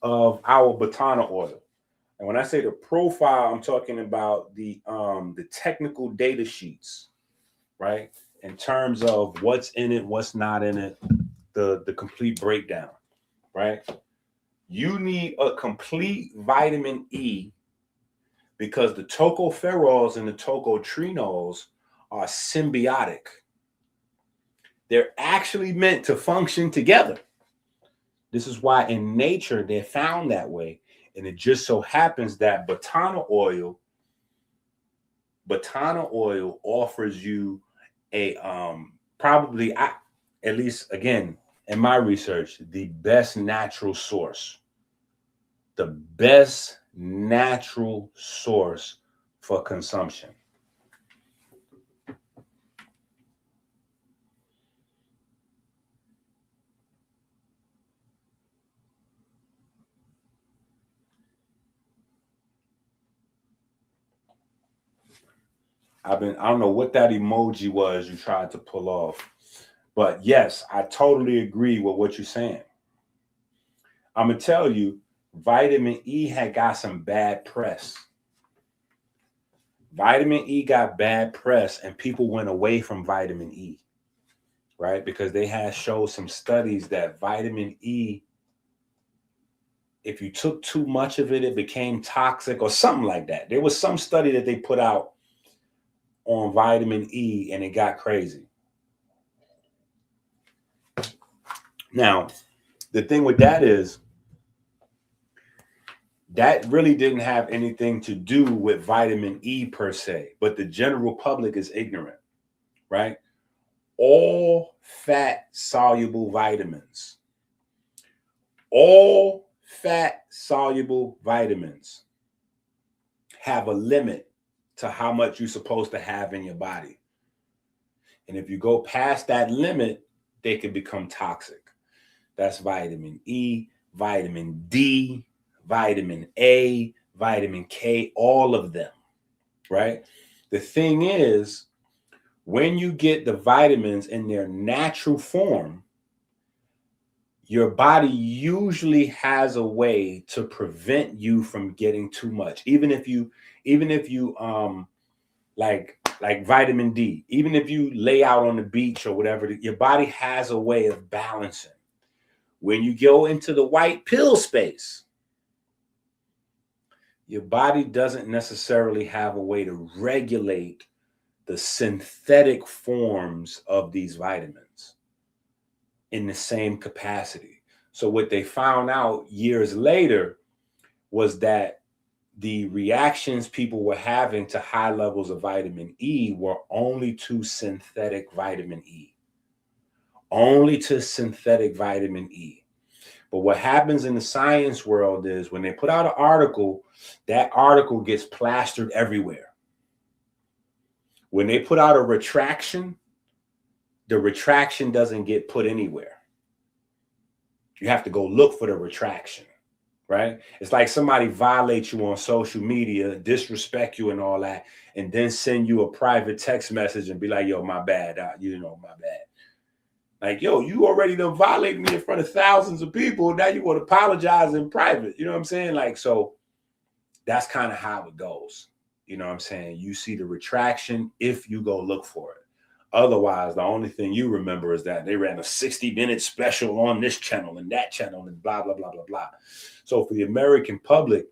of our Botana oil. And when I say the profile, I'm talking about the technical data sheets, right, in terms of what's in it, what's not in it, the complete breakdown, right? You need a complete vitamin E because the tocopherols and the tocotrienols are symbiotic. They're actually meant to function together. This is why in nature they're found that way. And it just so happens that batana oil offers you a probably, at least again in my research, the best natural source. The best natural source for consumption. I don't know what that emoji was you tried to pull off, but yes, I totally agree with what you're saying. I'm gonna tell you, vitamin E had got some bad press. Vitamin E got bad press, and people went away from vitamin E, right? Because they had showed some studies that vitamin E, if you took too much of it, it became toxic or something like that. There was some study that they put out on vitamin E, and it got crazy. Now, the thing with that is that really didn't have anything to do with vitamin E per se, but the general public is ignorant, right? All fat soluble vitamins, all fat soluble vitamins have a limit to how much you're supposed to have in your body. And if you go past that limit, they can become toxic. That's vitamin E, vitamin D, vitamin A, vitamin K, all of them, right? The thing is, when you get the vitamins in their natural form, your body usually has a way to prevent you from getting too much. Even if you like vitamin D, even if you lay out on the beach or whatever, your body has a way of balancing. When you go into the white pill space, your body doesn't necessarily have a way to regulate the synthetic forms of these vitamins in the same capacity. So what they found out years later was that the reactions people were having to high levels of vitamin E were only to synthetic vitamin E. Only to synthetic vitamin E. But what happens in the science world is when they put out an article, that article gets plastered everywhere. When they put out a retraction, the retraction doesn't get put anywhere. You have to go look for the retraction, right? It's like somebody violates you on social media, disrespect you and all that, and then send you a private text message and be like, yo, my bad, my bad. Like, yo, you already done violated me in front of thousands of people. Now you want to apologize in private. You know what I'm saying? Like, so that's kind of how it goes. You know what I'm saying? You see the retraction if you go look for it. Otherwise, the only thing you remember is that they ran a 60-minute special on this channel and that channel and blah, blah, blah, blah, blah. So for the American public,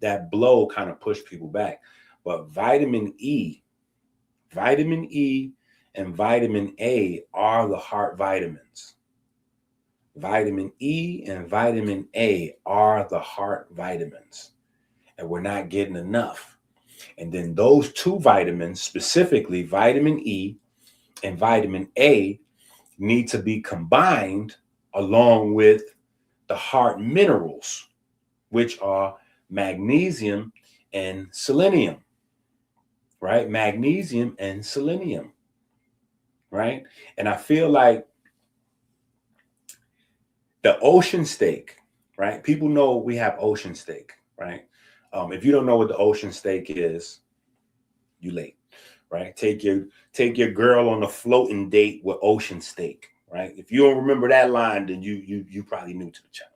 that blow kind of pushed people back. But vitamin E and vitamin A are the heart vitamins. Vitamin E and vitamin A are the heart vitamins. And we're not getting enough. And then those two vitamins, specifically vitamin E and vitamin A, need to be combined along with the heart minerals, which are magnesium and selenium, right? Magnesium and selenium, right? And I feel like the ocean steak, right? People know we have ocean steak, right? If you don't know what the ocean steak is, you late, right? Take your girl on a floating date with ocean steak, right? If you don't remember that line, then you probably new to the channel,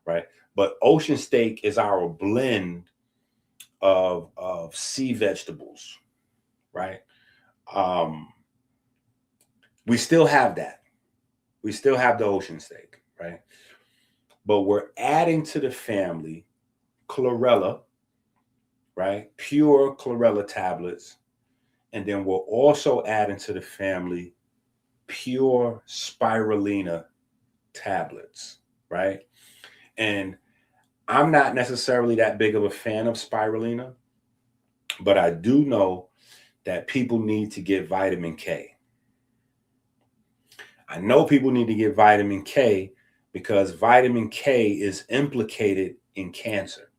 right? But ocean steak is our blend of sea vegetables, right? We still have that. We still have the ocean steak, right? But we're adding to the family chlorella, right? Pure chlorella tablets. And then we're also adding to the family pure spirulina tablets. right? And I'm not necessarily that big of a fan of spirulina, but I do know that people need to get vitamin K. I know people need to get vitamin K because vitamin K is implicated in cancer.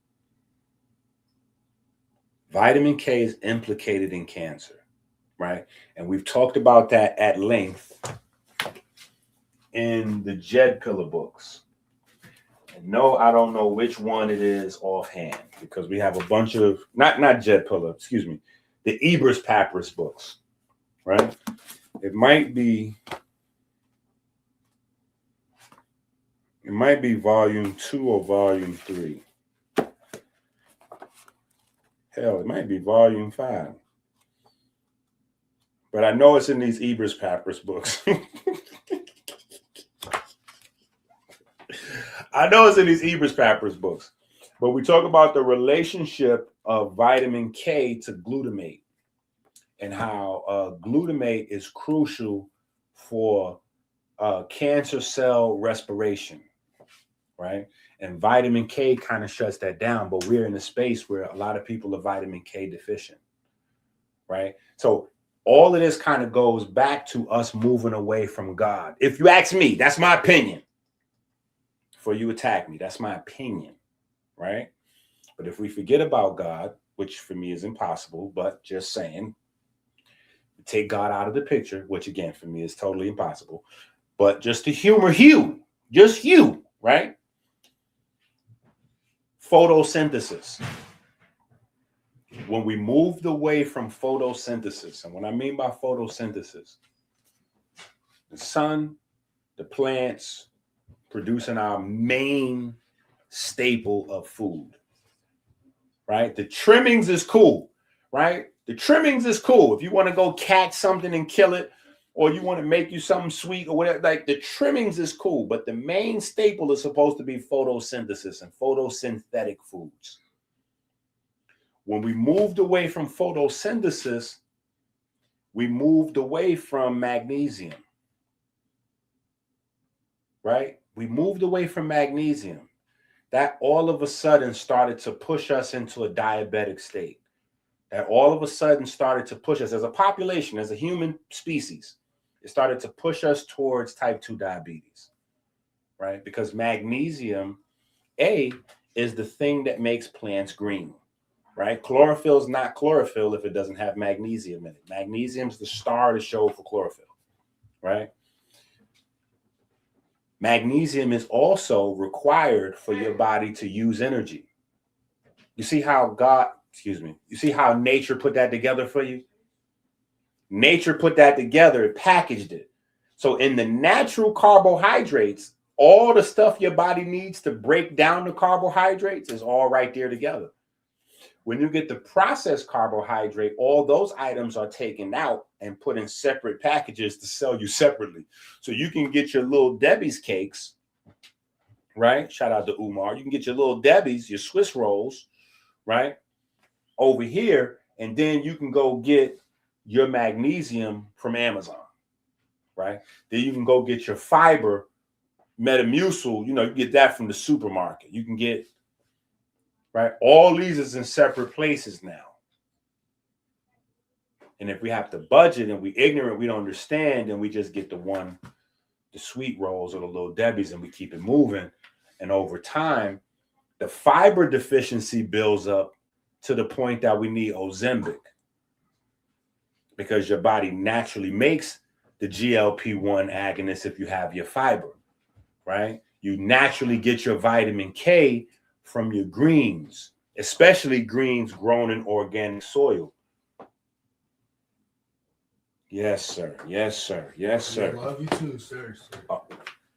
Vitamin K is implicated in cancer, right? And we've talked about that at length in the Jed Pillar books. And no, I don't know which one it is offhand because we have a bunch of, not Jed Pillar, excuse me, the Ebers Papyrus books, right? It might be volume 2 or volume 3. Hell, it might be volume 5. But I know it's in these Ebers Papyrus books. I know it's in these Ebers Papyrus books. But we talk about the relationship of vitamin K to glutamate and how glutamate is crucial for cancer cell respiration, right? And vitamin K kind of shuts that down, but we're in a space where a lot of people are vitamin K deficient, right? So all of this kind of goes back to us moving away from God. If you ask me, that's my opinion. Before you attack me, that's my opinion, right? But if we forget about God, which for me is impossible, but just saying, take God out of the picture, which again, for me is totally impossible, but just to humor you, just you, right? Photosynthesis. When we moved away from photosynthesis, and what I mean by photosynthesis, the sun, the plants producing our main staple of food, right? The trimmings is cool, right? The trimmings is cool. If you want to go catch something and kill it, or you want to make you something sweet or whatever, like the trimmings is cool, but the main staple is supposed to be photosynthesis and photosynthetic foods. When we moved away from photosynthesis, we moved away from magnesium, right? We moved away from magnesium. That all of a sudden started to push us into a diabetic state. That all of a sudden started to push us as a population, as a human species. It started to push us towards type 2 diabetes, right? Because magnesium, A, is the thing that makes plants green, right? Chlorophyll is not chlorophyll if it doesn't have magnesium in it. Magnesium is the star of the show for chlorophyll, right? Magnesium is also required for your body to use energy. You see how you see how nature put that together for you? Nature put that together, it packaged it. So in the natural carbohydrates, all the stuff your body needs to break down the carbohydrates is all right there together. When you get the processed carbohydrate, all those items are taken out and put in separate packages to sell you separately. So you can get your little Debbie's cakes, right? Shout out to Umar. You can get your little Debbie's, your Swiss rolls, right? Over here, and then you can go get your magnesium from Amazon, right? Then you can go get your fiber, Metamucil, you get that from the supermarket. You can get, right? All these is in separate places now. And if we have to budget and we ignorant, we don't understand, and we just get the sweet rolls or the little Debbie's and we keep it moving. And over time, the fiber deficiency builds up to the point that we need Ozempic because your body naturally makes the GLP-1 agonist if you have your fiber, right? You naturally get your vitamin K from your greens, especially greens grown in organic soil. Yes, sir. Yes, sir. Yes, sir. I love you too, sir. Oh,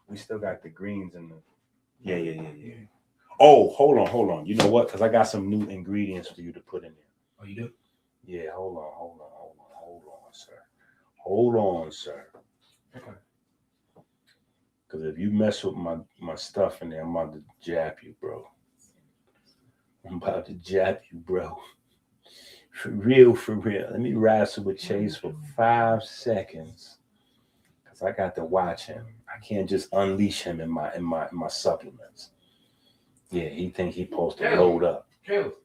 we still got the greens in the... Yeah. Oh, hold on. You know what? Because I got some new ingredients for you to put in there. Oh, you do? Yeah, hold on, sir. Hold on, sir. Okay. Because if you mess with my stuff in there, I'm about to jab you, bro. For real. Let me wrestle with Chase for 5 seconds. Because I got to watch him. I can't just unleash him in my supplements. Yeah, he think he supposed to load up. Caleb.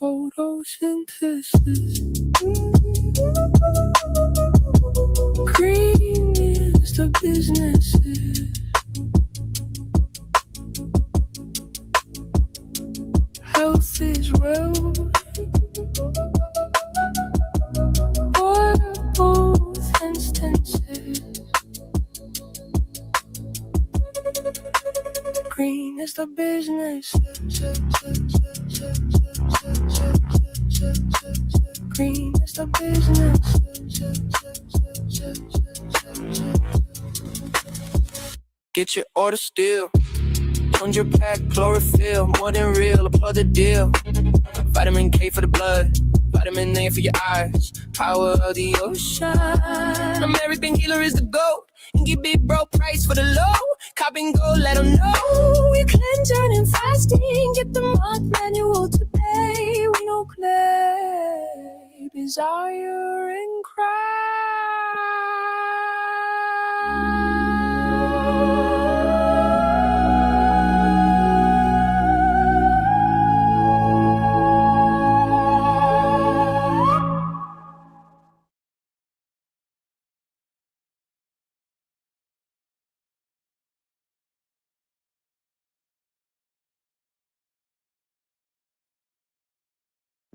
Photosynthesis. Green is the businesses. Health is wealth. Or both instances. Green is the business. Green is the business. Get your order still. 100 pack chlorophyll, more than real, applaud the deal. Vitamin K for the blood, vitamin A for your eyes. Power of the ocean. American healer is the GOAT. EnQi big bro price for the low. Cop and go, let them know. We cleansing and fasting. Get the month manual to pay. We no clay. Desire and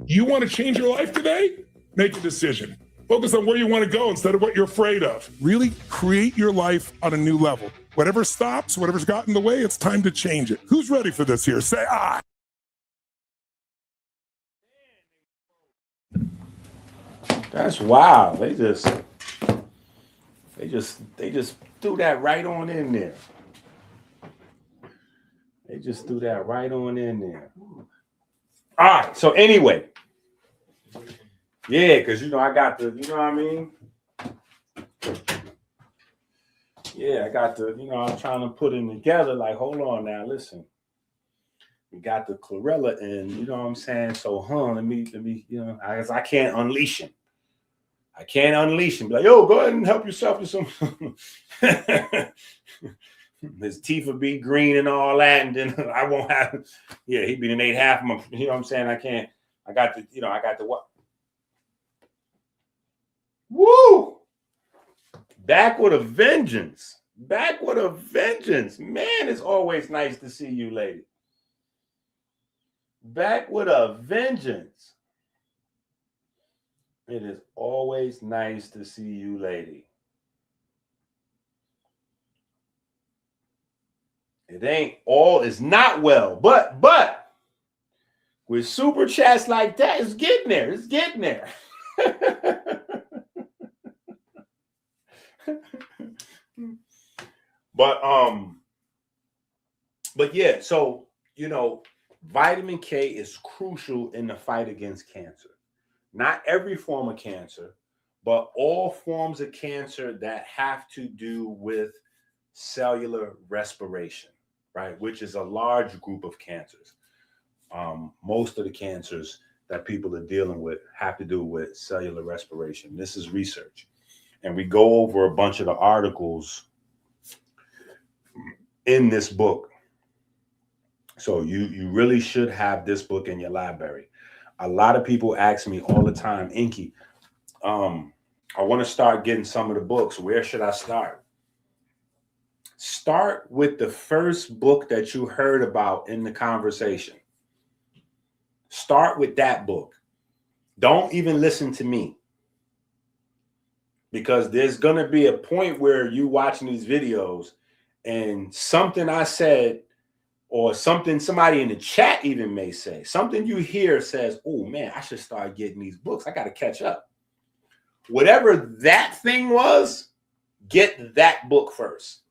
You want to change your life today? Make a decision. Focus on where you want to go instead of what you're afraid of. Really create your life on a new level. Whatever stops, whatever's got in the way, it's time to change it. Who's ready for this here? Say, ah. That's wild. They just threw that right on in there. They just threw that right on in there. All right. So anyway, yeah, because I got the, you know what I mean? Yeah, I got the, I'm trying to put it together. Like, hold on now, listen. We got the chlorella in, you know what I'm saying? So, let me, I can't unleash him. I can't unleash him. Be like, yo, go ahead and help yourself to some. His teeth will be green and all that, and then I won't have. Yeah, he'd be an 8 half. You know what I'm saying? I can't. I got the what? Woo! Back with a vengeance. Back with a vengeance. Man, it's always nice to see you, lady. Back with a vengeance. It is always nice to see you, lady. It ain't all is not well, but with super chats like that, it's getting there. It's getting there. But yeah, so vitamin K is crucial in the fight against cancer. Not every form of cancer, but all forms of cancer that have to do with cellular respiration, right? Which is a large group of cancers. Most of the cancers that people are dealing with have to do with cellular respiration. This is research. And we go over a bunch of the articles in this book. So you really should have this book in your library. A lot of people ask me all the time, EnQi, I want to start getting some of the books. Where should I start? Start with the first book that you heard about in the conversation. Start with that book. Don't even listen to me. Because there's going to be a point where you watching these videos and something I said or something somebody in the chat even may say, something you hear says, oh man, I should start getting these books. I got to catch up. Whatever that thing was, get that book first.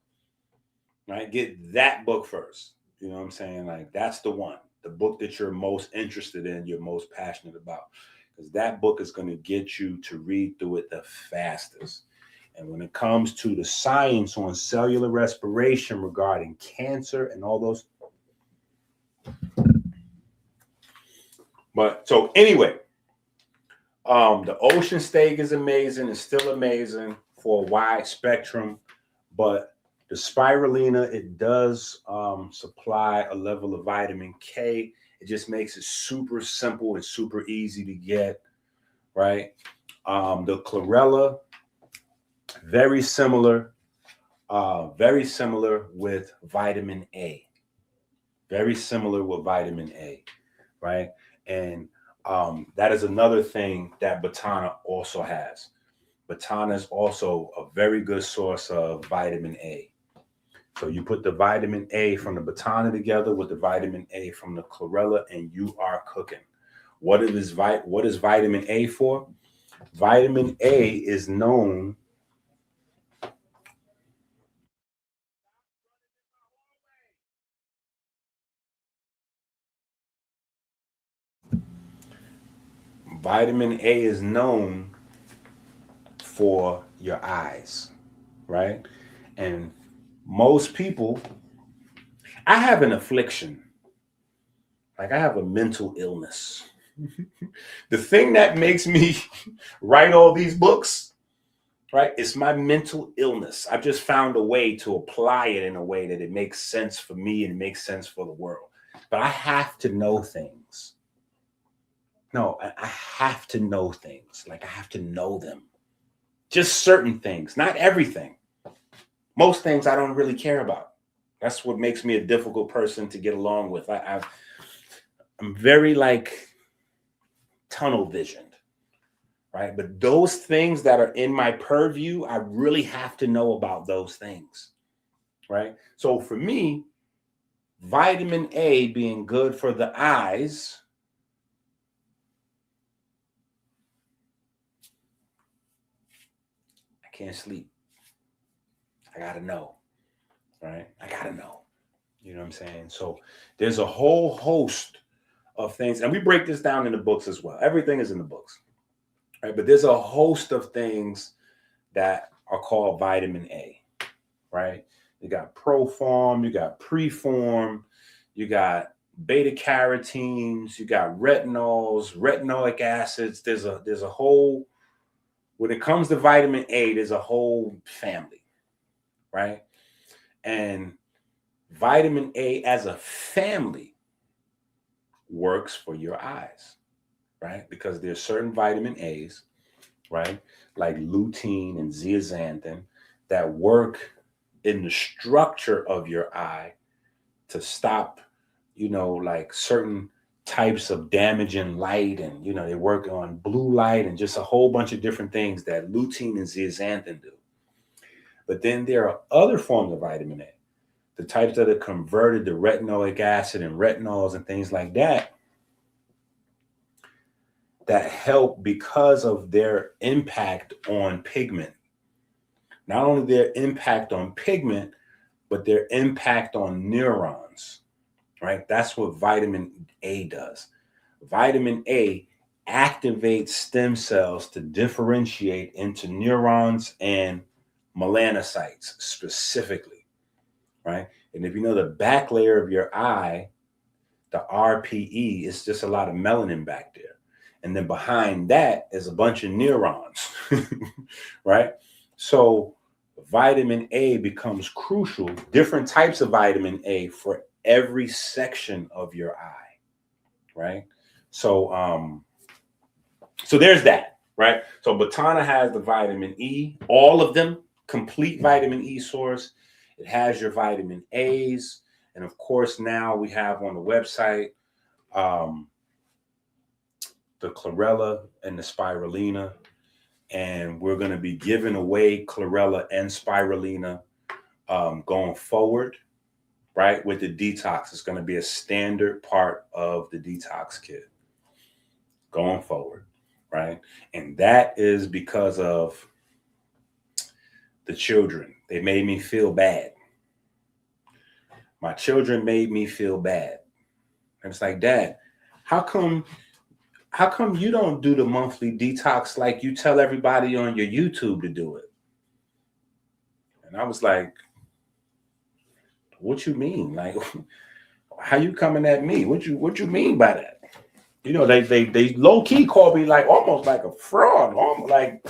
Right? Get that book first. You know what I'm saying? Like, that's the one, the book that you're most interested in, you're most passionate about, because that book is going to get you to read through it the fastest. And when it comes to the science on cellular respiration regarding cancer and all those. But so anyway, the ocean steak is amazing. It's still amazing for a wide spectrum, but the spirulina, it does supply a level of vitamin K. It just makes it super simple and super easy to get, right? The chlorella, very similar with vitamin A. Very similar with vitamin A, right? And that is another thing that Botana also has. Botana is also a very good source of vitamin A. So you put the vitamin A from the Botana together with the vitamin A from the chlorella, and you are cooking. What is vitamin A for? Vitamin A is known. Vitamin A is known for your eyes, right? And most people, I have an affliction. Like, I have a mental illness. The thing that makes me write all these books, right, is my mental illness. I've just found a way to apply it in a way that it makes sense for me and makes sense for the world. But I have to know things. No, I have to know things. Like, I have to know them. Just certain things, not everything. Most things I don't really care about. That's what makes me a difficult person to get along with. I'm very like tunnel visioned, right? But those things that are in my purview, I really have to know about those things, right? So for me, vitamin A being good for the eyes, I can't sleep. I gotta know, right? I gotta know. You know what I'm saying? So there's a whole host of things, and we break this down in the books as well. Everything is in the books, right? But there's a host of things that are called vitamin A, right? You got proform, you got preform, you got beta carotenes, you got retinols, retinoic acids. There's a whole, when it comes to vitamin A, there's a whole family, right? And vitamin A as a family works for your eyes, right? Because there's certain vitamin A's, right? Like lutein and zeaxanthin that work in the structure of your eye to stop, like certain types of damaging light. And, they work on blue light and just a whole bunch of different things that lutein and zeaxanthin do. But then there are other forms of vitamin A, the types that are converted to retinoic acid and retinols and things like that, that help because of their impact on pigment. Not only their impact on pigment, but their impact on neurons, right? That's what vitamin A does. Vitamin A activates stem cells to differentiate into neurons and melanocytes specifically, right? And if you know the back layer of your eye, the RPE, is just a lot of melanin back there. And then behind that is a bunch of neurons, right? So vitamin A becomes crucial, different types of vitamin A for every section of your eye, right? So so there's that, right? So Botana has the vitamin E, all of them, complete vitamin E source. It has your vitamin A's. And of course, now we have on the website the chlorella and the spirulina. And we're going to be giving away chlorella and spirulina going forward, right? With the detox. It's going to be a standard part of the detox kit going forward, right? And that is because of the children. They made me feel bad. My children made me feel bad. And it's like, Dad, how come you don't do the monthly detox like you tell everybody on your YouTube to do it? And I was like, what you mean? Like, how you coming at me? What you mean by that? You know, they low key called me like almost like a fraud, almost like.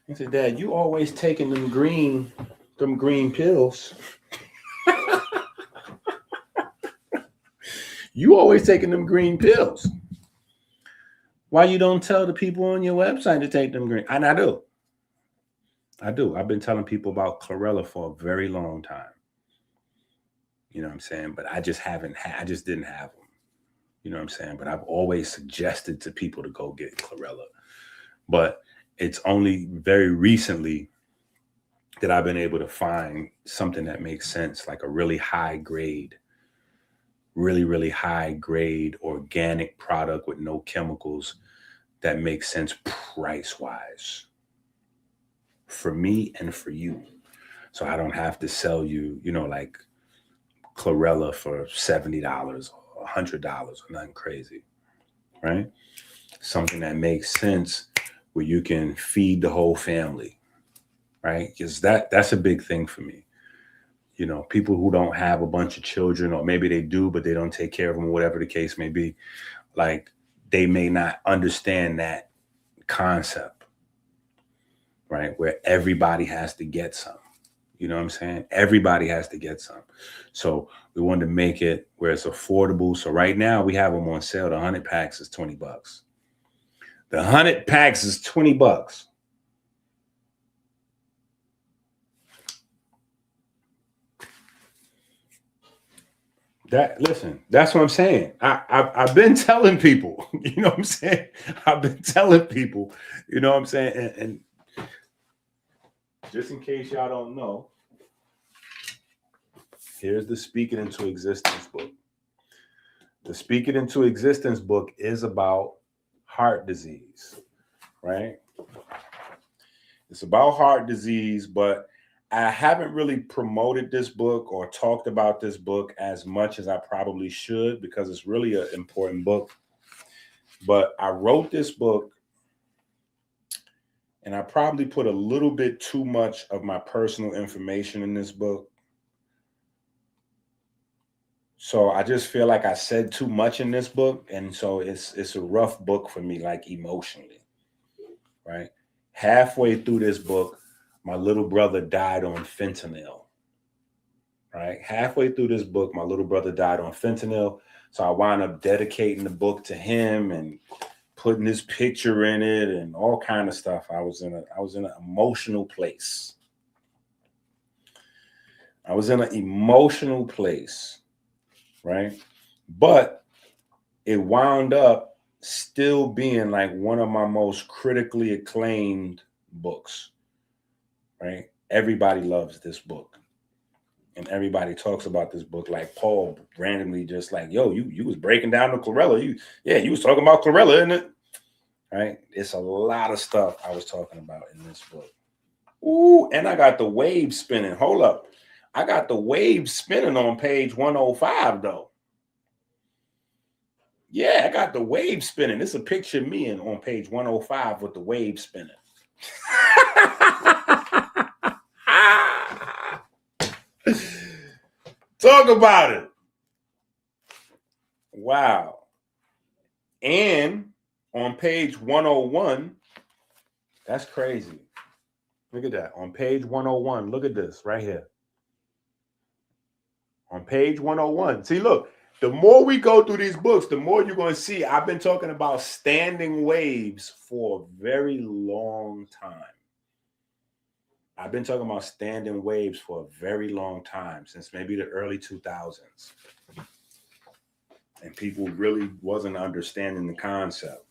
He said, Dad, you always taking them green pills. You always taking them green pills. Why you don't tell the people on your website to take them green? And I do. I've been telling people about chlorella for a very long time. You know what I'm saying? But I just didn't have them. You know what I'm saying? But I've always suggested to people to go get chlorella. But it's only very recently that I've been able to find something that makes sense, like a really high grade, really high grade organic product with no chemicals that makes sense price wise for me and for you. So I don't have to sell you, you know, like chlorella for $70 or $100 or nothing crazy, right? Something that makes sense where you can feed the whole family, right? Because that's a big thing for me. You know, people who don't have a bunch of children, or maybe they do, but they don't take care of them, whatever the case may be, like they may not understand that concept, right? Where everybody has to get some. You know what I'm saying? Everybody has to get some. So we wanted to make it where it's affordable. So right now we have them on sale. The 100 packs is $20. The 100 packs is $20. Listen, that's what I'm saying. I've been telling people, you know what I'm saying? I've been telling people, you know what I'm saying? And just in case y'all don't know, here's the Speak It Into Existence book. The Speak It Into Existence book is about heart disease, right? It's about heart disease, but I haven't really promoted this book or talked about this book as much as I probably should, because it's really an important book. But I wrote this book and I probably put a little bit too much of my personal information in this book. So I just feel like I said too much in this book. And so it's a rough book for me, like emotionally, right? Halfway through this book, my little brother died on fentanyl, right? Halfway through this book, my little brother died on fentanyl. So I wound up dedicating the book to him and putting his picture in it and all kind of stuff. I was in an emotional place. I was in an emotional place, right? But it wound up still being like one of my most critically acclaimed books, right? Everybody loves this book. And everybody talks about this book. Like Paul randomly just like, yo, you was breaking down the chlorella. You was talking about chlorella, isn't it? Right? It's a lot of stuff I was talking about in this book. Ooh, and I got the wave spinning. Hold up. I got the wave spinning on page 105, though. Yeah, I got the wave spinning. It's a picture of me on page 105 with the wave spinning. Talk about it. Wow. And on page 101, that's crazy. Look at that. On page 101, look at this right here. On page 101. See, look, the more we go through these books, the more you're going to see I've been talking about standing waves for a very long time. I've been talking about standing waves for a very long time, since maybe the early 2000s. And people really wasn't understanding the concept,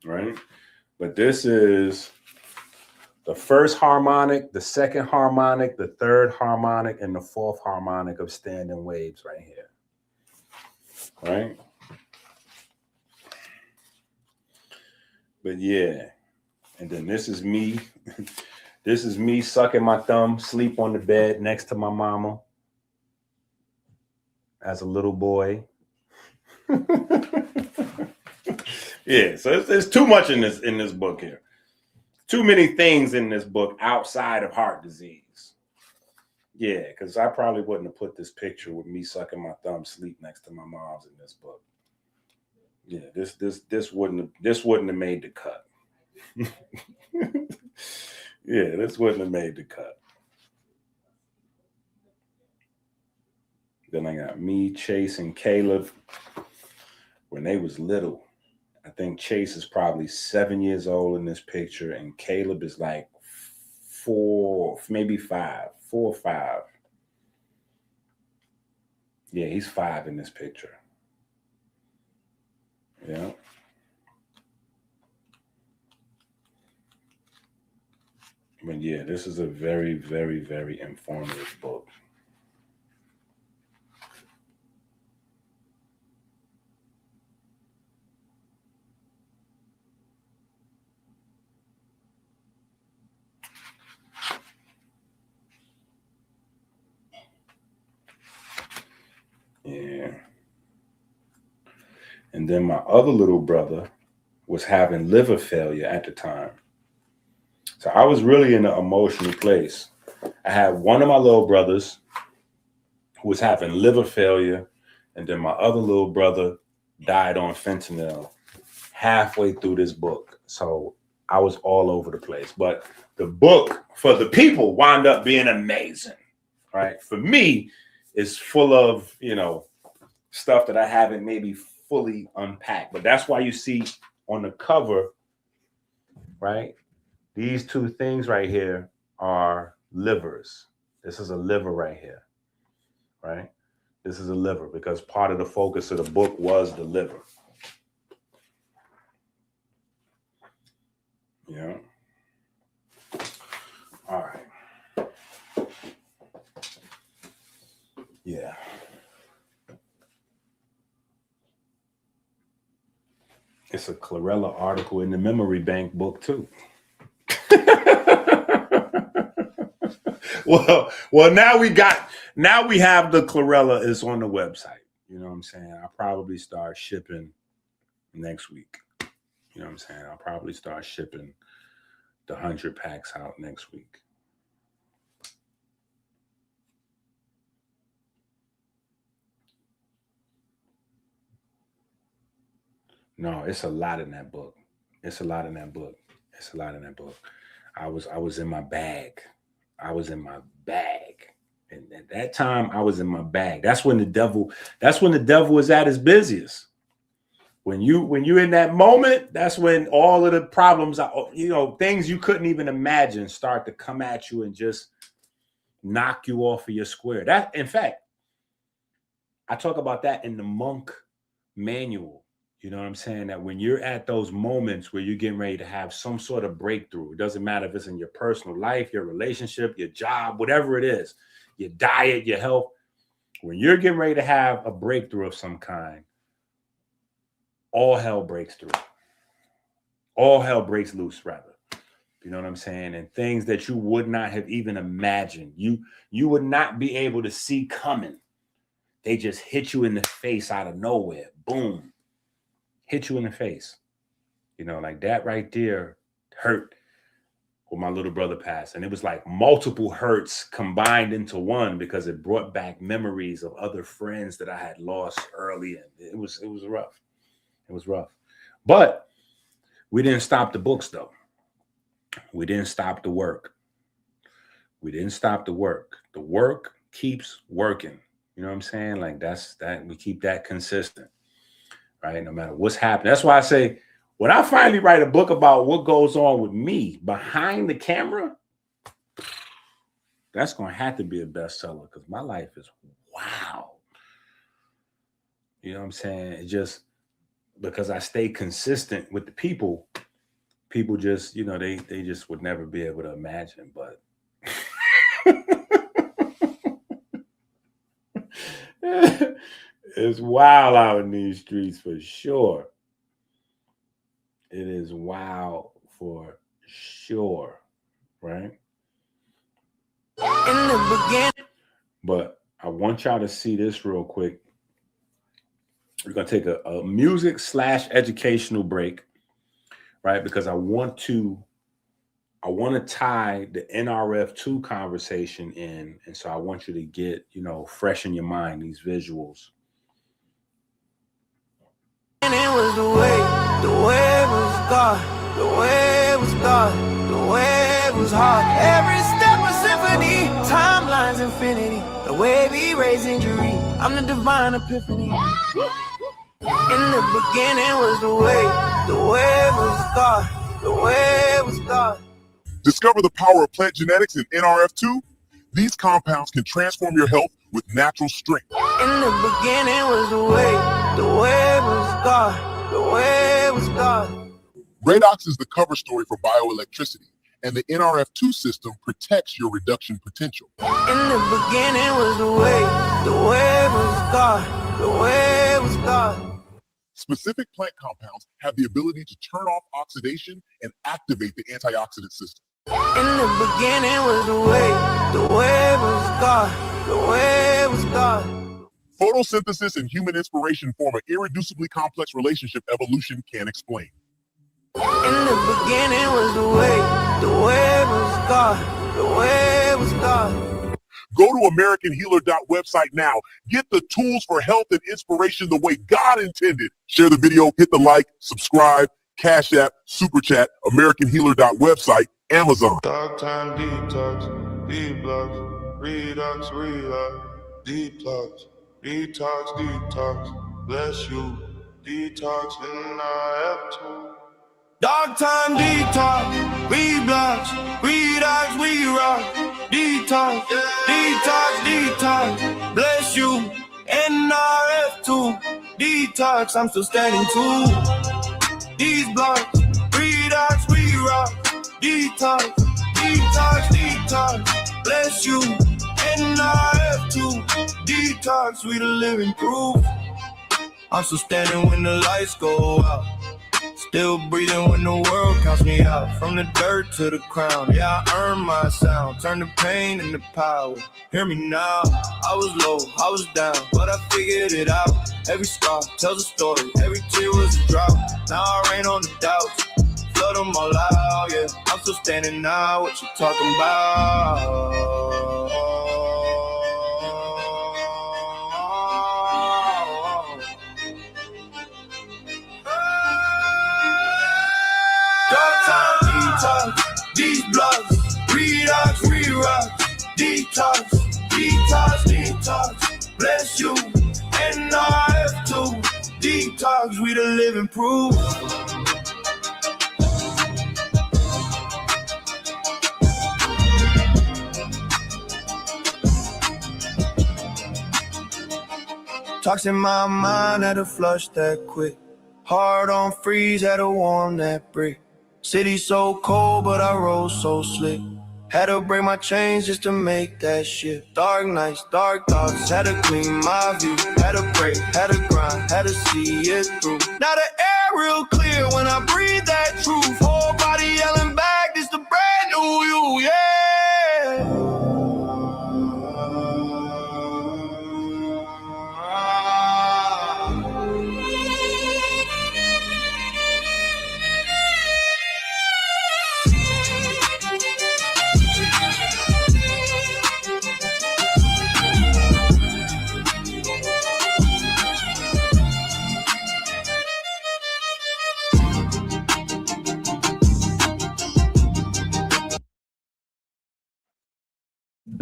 right? But this is the first harmonic, the second harmonic, the third harmonic, and the fourth harmonic of standing waves right here, right? But yeah, And then this is me. This is me sucking my thumb, sleep on the bed next to my mama as a little boy. Yeah, so there's too much in this book here. Too many things in this book outside of heart disease. Yeah, because I probably wouldn't have put this picture with me sucking my thumb, sleep next to my mom's in this book. Yeah, this wouldn't have made the cut. Yeah, this wouldn't have made the cut. Then I got me, Chase, and Caleb when they was little. I think Chase is probably 7 years old in this picture, and Caleb is like 4, maybe 5, 4 or 5. Yeah, he's 5 in this picture. Yeah. But yeah, this is a very, very, very informative book. Yeah. And then my other little brother was having liver failure at the time. So I was really in an emotional place. I had one of my little brothers who was having liver failure, and then my other little brother died on fentanyl halfway through this book. So I was all over the place. But the book for the people wound up being amazing, right? For me, it's full of, stuff that I haven't maybe fully unpacked. But that's why you see on the cover, right? These two things right here are livers. This is a liver right here, right? This is a liver because part of the focus of the book was the liver. Yeah. All right. Yeah. It's a Chlorella article in the memory bank book too. Well, now we have the Chlorella is on the website. You know what I'm saying? I'll probably start shipping next week. You know what I'm saying? I'll probably start shipping the 100 packs out next week. No, it's a lot in that book. It's a lot in that book. I was in my bag. And at that time, I was in my bag. That's when the devil is at his busiest. When you're in that moment, that's when all of the problems, things you couldn't even imagine start to come at you and just knock you off of your square. That, in fact, I talk about that in the Monk manual. You know what I'm saying? That when you're at those moments where you're getting ready to have some sort of breakthrough, it doesn't matter if it's in your personal life, your relationship, your job, whatever it is, your diet, your health, when you're getting ready to have a breakthrough of some kind, all hell breaks through. All hell breaks loose, rather. You know what I'm saying? And things that you would not have even imagined, you would not be able to see coming. They just hit you in the face out of nowhere. Boom. Hit you in the face. Like that right there hurt when my little brother passed. And it was like multiple hurts combined into one because it brought back memories of other friends that I had lost early. And it was rough. It was rough. But we didn't stop the books, though. We didn't stop the work. The work keeps working. You know what I'm saying? Like that we keep that consistent, right? No matter what's happening. That's why I say, when I finally write a book about what goes on with me behind the camera, that's going to have to be a bestseller because my life is wow. You know what I'm saying? It just, because I stay consistent with the people just, they just would never be able to imagine, but it's wild out in these streets for sure. It is wild for sure, right? In the beginning. But I want y'all to see this real quick. We're going to take a music / educational break, right? Because I want to tie the NRF2 conversation in. And so I want you to get, fresh in your mind, these visuals. And it was the way it was God, the way it was God, the way it was hard. Every step a symphony, timelines infinity, the way we raise injury, I'm the divine epiphany. In the beginning was the way it was God, the way it was God. Discover the power of plant genetics in NRF2. These compounds can transform your health with natural strength. In the beginning was the way it was God, the way it was God. Redox is the cover story for bioelectricity, and the NRF2 system protects your reduction potential. In the beginning was the way it was God, the way it was God. Specific plant compounds have the ability to turn off oxidation and activate the antioxidant system. In the beginning was the way it was God, the way it was God. Photosynthesis and human inspiration form an irreducibly complex relationship evolution can't explain. In the beginning was the way it was God, the way it was God. Go to AmericanHealer.website now. Get the tools for health and inspiration the way God intended. Share the video, hit the like, subscribe, Cash App, Super Chat, AmericanHealer.website, Amazon. Dark time detox, detox, redox, relax, detox, bless you, detox, and I have to. Dark time detox, reblox, redox, we rock, detox, bless you, NRF2, detox, I'm still standing too. These blocks, redox, we rock, detox, bless you, NRF2, detox, we the living proof. I'm still standing when the lights go out. Still breathing when the world counts me out. From the dirt to the crown, yeah, I earned my sound. Turn the pain into power, hear me now. I was low, I was down, but I figured it out. Every scar tells a story, every tear was a drought. Now I rain on the doubts, flood them all out, yeah. I'm still standing now, what you talking about? Dark time detox, these blocks, redox, re-rock, detox, bless you, NRF2, detox, we the living proof. Talks in my mind, had to flush that quick. Hard on freeze, had to warm that brick. City so cold, but I rose so slick. Had to break my chains just to make that shit. Dark nights, dark thoughts, had to clean my view. Had to break, had to grind, had to see it through. Now the air real clear when I breathe that truth. Whole body yelling back, this the brand new you, yeah.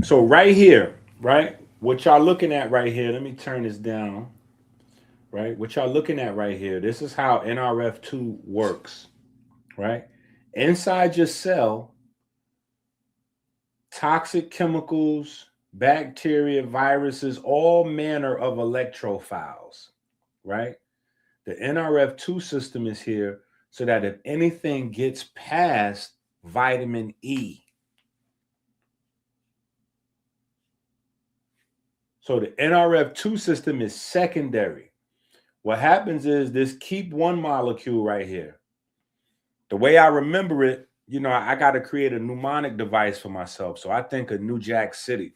So right here, right? What y'all looking at right here, let me turn this down, right? What y'all looking at right here, this is how NRF2 works, right? Inside your cell, toxic chemicals, bacteria, viruses, all manner of electrophiles, right? The NRF2 system is here so that if anything gets past vitamin E, so the NRF2 system is secondary. What happens is this keep one molecule right here. The way I remember it, you know, I got to create a mnemonic device for myself. So I think of New Jack City,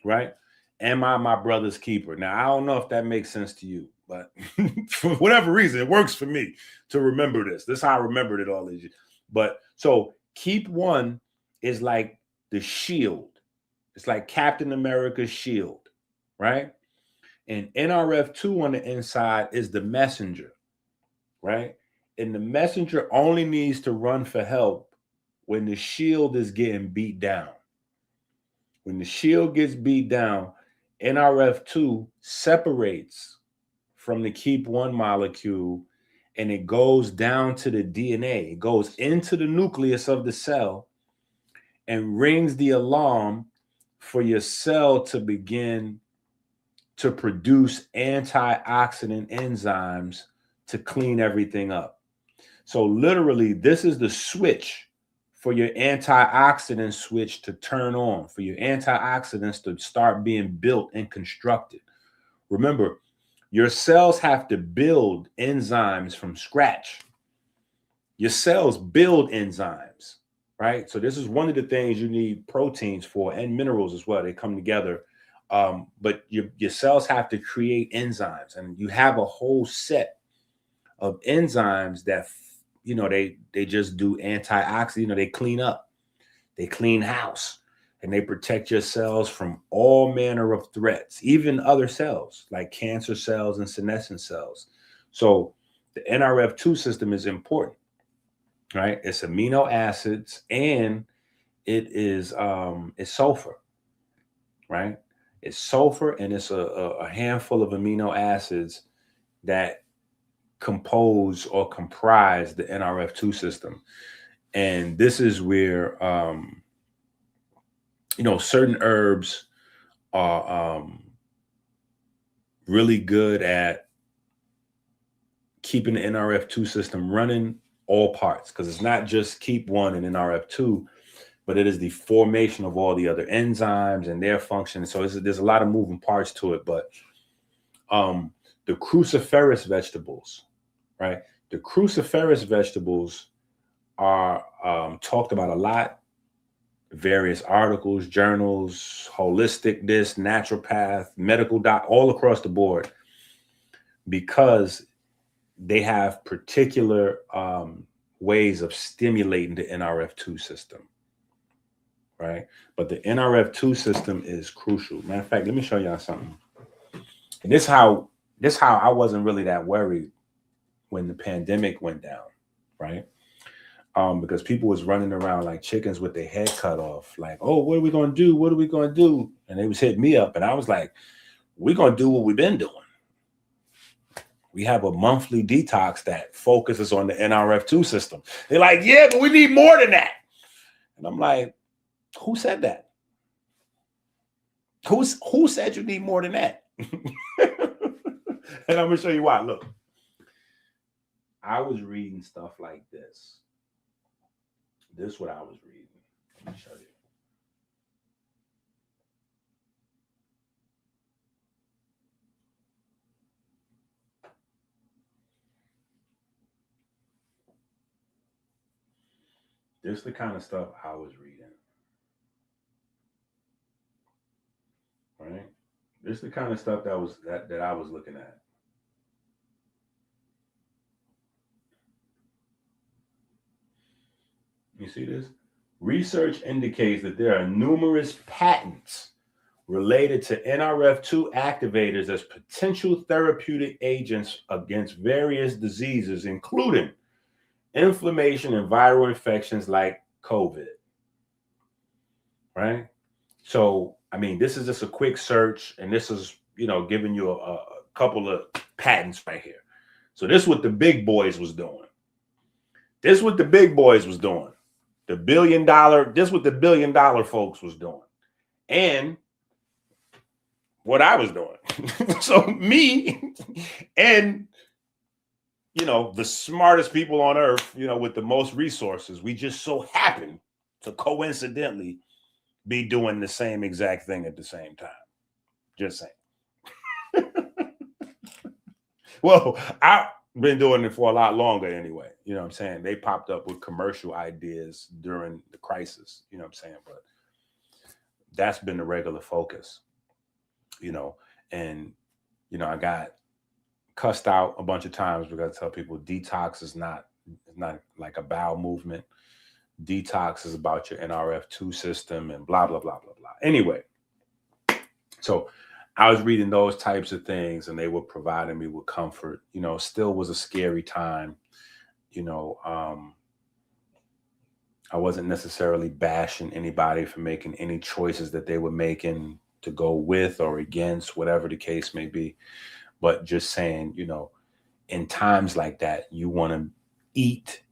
right? Am I my brother's keeper? Now, I don't know if that makes sense to you, but for whatever reason, it works for me to remember this. This is how I remembered it all these years. But so keep one is like the shield. It's like Captain America's shield, right? And NRF2 on the inside is the messenger, right? And the messenger only needs to run for help when the shield is getting beat down. When the shield gets beat down, NRF2 separates from the keep one molecule and it goes down to the DNA. It goes into the nucleus of the cell and rings the alarm for your cell to begin to produce antioxidant enzymes to clean everything up. So literally, this is the switch for your antioxidant switch to turn on, for your antioxidants to start being built and constructed. Remember, your cells have to build enzymes from scratch. Your cells build enzymes, right? So this is one of the things you need proteins for, and minerals as well. They come together. But your cells have to create enzymes, and you have a whole set of enzymes that, you know, they just do antioxidant, you know, they clean up, they clean house, and they protect your cells from all manner of threats, even other cells like cancer cells and senescent cells. So the NRF2 system is important, right? It's amino acids and it is it's sulfur, right? It's sulfur and it's a handful of amino acids that compose or comprise the NRF2 system. And this is where, you know, certain herbs are really good at keeping the NRF2 system running all parts, because it's not just keep one and NRF2, but it is the formation of all the other enzymes and their function. So there's a lot of moving parts to it. But the cruciferous vegetables, right? The cruciferous vegetables are talked about a lot. Various articles, journals, holistic this, naturopath, medical doc, all across the board, because they have particular ways of stimulating the NRF2 system, right? But the NRF2 system is crucial. Matter of fact, let me show y'all something. And this how I wasn't really that worried when the pandemic went down, right? Because people was running around like chickens with their head cut off, like, oh, what are we going to do? What are we going to do? And they was hitting me up. And I was like, we're going to do what we've been doing. We have a monthly detox that focuses on the NRF2 system. They're like, yeah, but we need more than that. And I'm like, who said that? Who said you need more than that? And I'm going to show you why. Look, I was reading stuff like this. This is what I was reading. Let me show you. This is the kind of stuff I was reading. Right? This is the kind of stuff that I was looking at. You see this? Research indicates that there are numerous patents related to NRF2 activators as potential therapeutic agents against various diseases, including inflammation and viral infections like COVID. Right? So, I mean, this is just a quick search, and this is, you know, giving you a couple of patents right here. So this is what the big boys was doing. This is what the big boys was doing. This is what the $1 billion folks was doing. And what I was doing. So me and, you know, the smartest people on earth, you know, with the most resources, we just so happen to coincidentally be doing the same exact thing at the same time. Just saying. Well, been doing it for a lot longer anyway. You know what I'm saying? They popped up with commercial ideas during the crisis. You know what I'm saying? But that's been the regular focus, you know. And, you know, I got cussed out a bunch of times because I tell people detox is not like a bowel movement. Detox is about your NRF2 system and blah, blah, blah, blah, blah. Anyway, so I was reading those types of things and they were providing me with comfort. You know, still was a scary time. You know, I wasn't necessarily bashing anybody for making any choices that they were making to go with or against, whatever the case may be. But just saying, you know, in times like that, you want to eat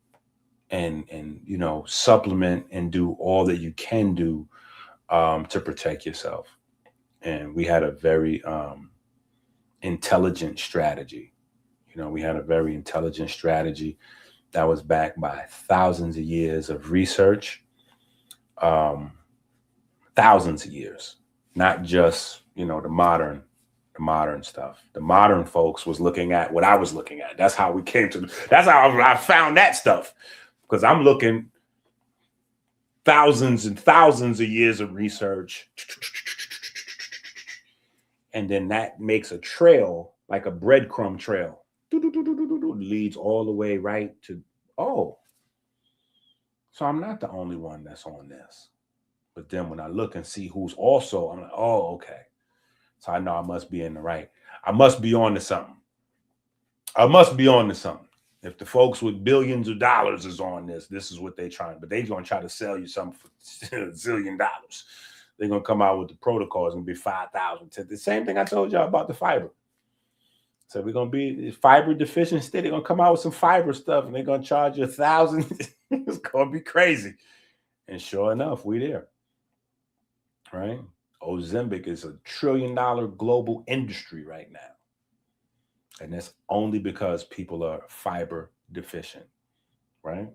and, you know, supplement and do all that you can do to protect yourself. And we had a very intelligent strategy. You know, we had a very intelligent strategy that was backed by thousands of years of research, thousands of years, not just, you know, the modern stuff. The modern folks was looking at what I was looking at. That's how we came to, that's how I found that stuff, because I'm looking thousands and thousands of years of research. And then that makes a trail, like a breadcrumb trail, leads all the way right to, oh, so I'm not the only one that's on this. But then when I look and see who's also, I'm like, oh, okay. So I know I must be in the right. I must be on to something. I must be on to something. If the folks with billions of dollars is on this, this is what they're trying. But they're going to try to sell you something for $1 zillion. They're going to come out with the protocols and be 5,000. The same thing I told y'all about the fiber. So we're going to be fiber deficient state. They're going to come out with some fiber stuff and they're going to charge you 1,000. It's going to be crazy. And sure enough, we there. Right? Ozempic is $1 trillion global industry right now. And that's only because people are fiber deficient. Right?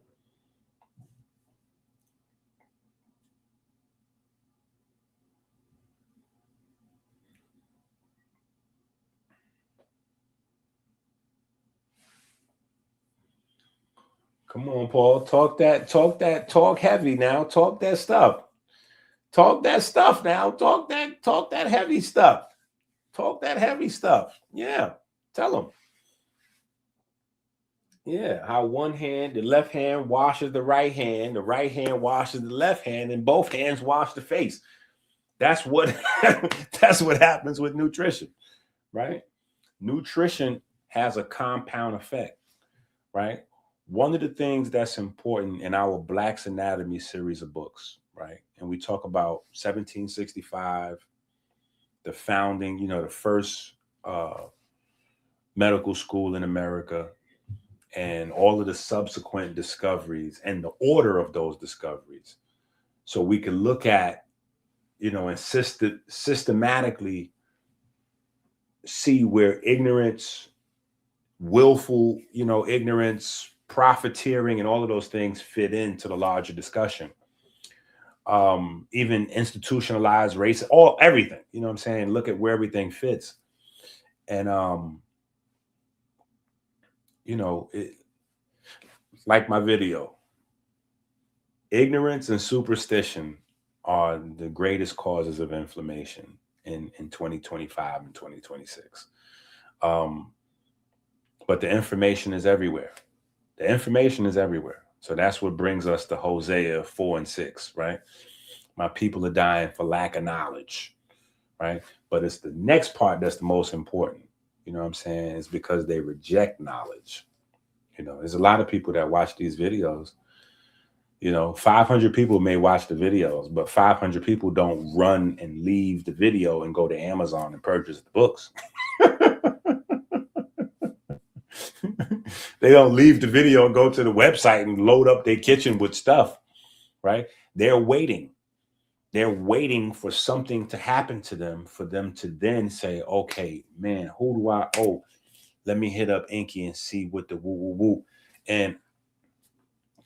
Come on, Paul. Talk heavy now. Talk that stuff. Talk that stuff now. Talk that heavy stuff. Talk that heavy stuff. Yeah. Tell them. Yeah. How the left hand washes the right hand hand washes the left hand, and both hands wash the face. That's what that's what happens with nutrition, right? Nutrition has a compound effect, right? One of the things that's important in our Black's Anatomy series of books, right? And we talk about 1765, the founding, you know, the first medical school in America, and all of the subsequent discoveries and the order of those discoveries. So we can look at, you know, and systematically see where ignorance, willful, you know, ignorance, profiteering, and all of those things fit into the larger discussion. Even institutionalized race, everything, you know what I'm saying? Look at where everything fits. And, you know, like my video, ignorance and superstition are the greatest causes of inflammation in 2025 and 2026. But the information is everywhere. The information is everywhere. So that's what brings us to Hosea 4:6, right? My people are dying for lack of knowledge, right? But it's the next part that's the most important. You know what I'm saying? It's because they reject knowledge. You know, there's a lot of people that watch these videos. You know, 500 people may watch the videos, but 500 people don't run and leave the video and go to Amazon and purchase the books. They don't leave the video and go to the website and load up their kitchen with stuff, right? They're waiting. They're waiting for something to happen to them for them to then say, okay, man, who do I owe? Let me hit up EnQi and see what the woo. And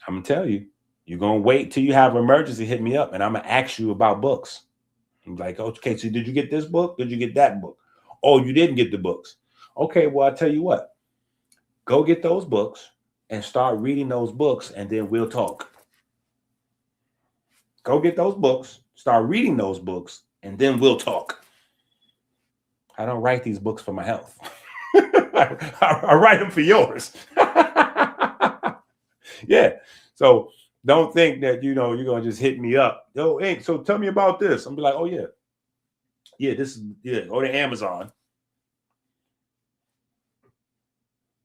I'm going to tell you, you're going to wait till you have an emergency, hit me up, and I'm going to ask you about books. I'm like, okay, so did you get this book? Did you get that book? Oh, you didn't get the books. Okay, well, I'll tell you what. Go get those books and start reading those books, and then we'll talk. Go get those books, start reading those books, and then we'll talk. I don't write these books for my health. I write them for yours. Yeah. So don't think that, you're going to just hit me up. Yo, hey, so tell me about this. I'm be like, oh, yeah. Yeah, this is, go to Amazon.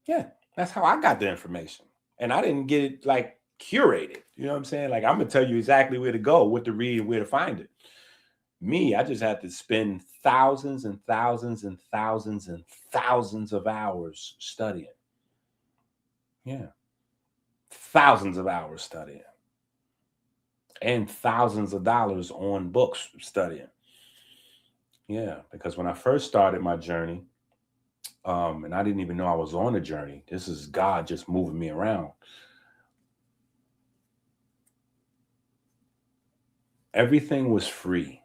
Yeah, that's how I got the information. And I didn't get it like curated. You know what I'm saying? Like, I'm going to tell you exactly where to go, what to read, and where to find it. Me, I just had to spend thousands and thousands and thousands and thousands of hours studying. Yeah. Thousands of hours studying. And thousands of dollars on books studying. Yeah, because when I first started my journey, and I didn't even know I was on a journey. This is God just moving me around. Everything was free.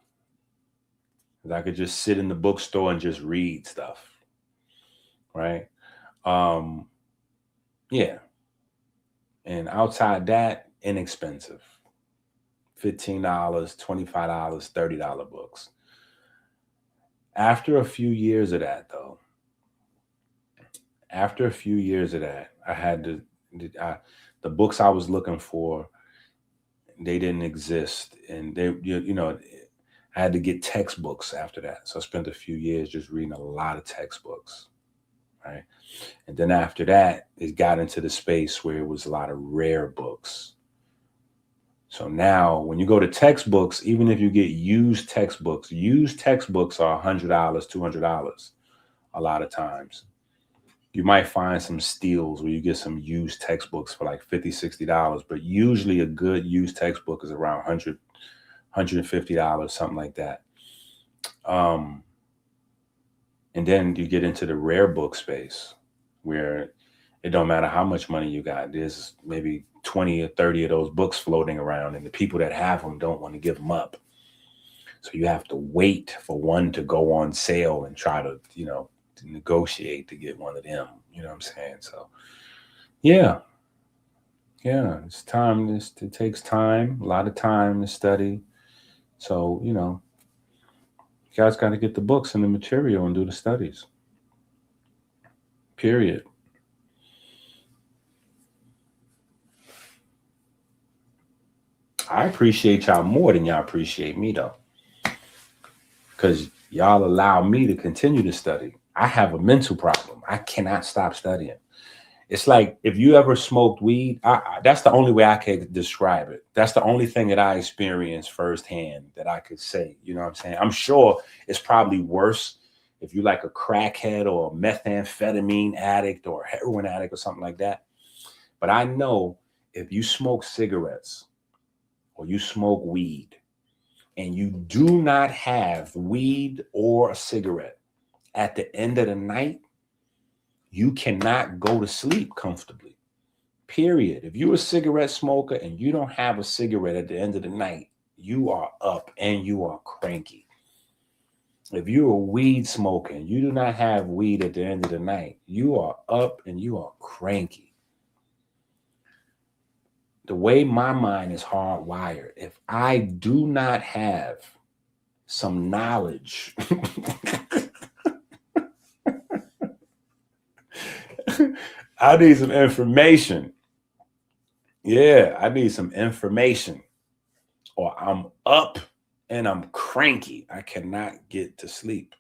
I could just sit in the bookstore and just read stuff. Right? Yeah. And outside that, inexpensive. $15, $25, $30 books. After a few years of that, though, I had the books I was looking for, they didn't exist. And I had to get textbooks after that. So I spent a few years just reading a lot of textbooks. Right. And then after that, it got into the space where it was a lot of rare books. So now when you go to textbooks, even if you get used textbooks are $100, $200 a lot of times. You might find some steals where you get some used textbooks for like $50, $60, but usually a good used textbook is around $100, $150, something like that. And then you get into the rare book space where it don't matter how much money you got. There's maybe 20 or 30 of those books floating around, and the people that have them don't want to give them up. So you have to wait for one to go on sale and try to, to negotiate to get one of them. You know what I'm saying? So, yeah, it's time. It takes time, a lot of time to study. So, you guys got to get the books and the material and do the studies. Period. I appreciate y'all more than y'all appreciate me, though, because y'all allow me to continue to study. I have a mental problem. I cannot stop studying. It's like if you ever smoked weed, that's the only way I can describe it. That's the only thing that I experienced firsthand that I could say. You know what I'm saying? I'm sure it's probably worse if you're like a crackhead or a methamphetamine addict or a heroin addict or something like that. But I know if you smoke cigarettes or you smoke weed and you do not have weed or a cigarette at the end of the night, you cannot go to sleep comfortably. Period. If you're a cigarette smoker and you don't have a cigarette at the end of the night, you are up and you are cranky. If you're a weed smoker and you do not have weed at the end of the night, you are up and you are cranky. The way my mind is hardwired, if I do not have some knowledge, I need some information. Yeah, I need some information. Or I'm up and I'm cranky. I cannot get to sleep.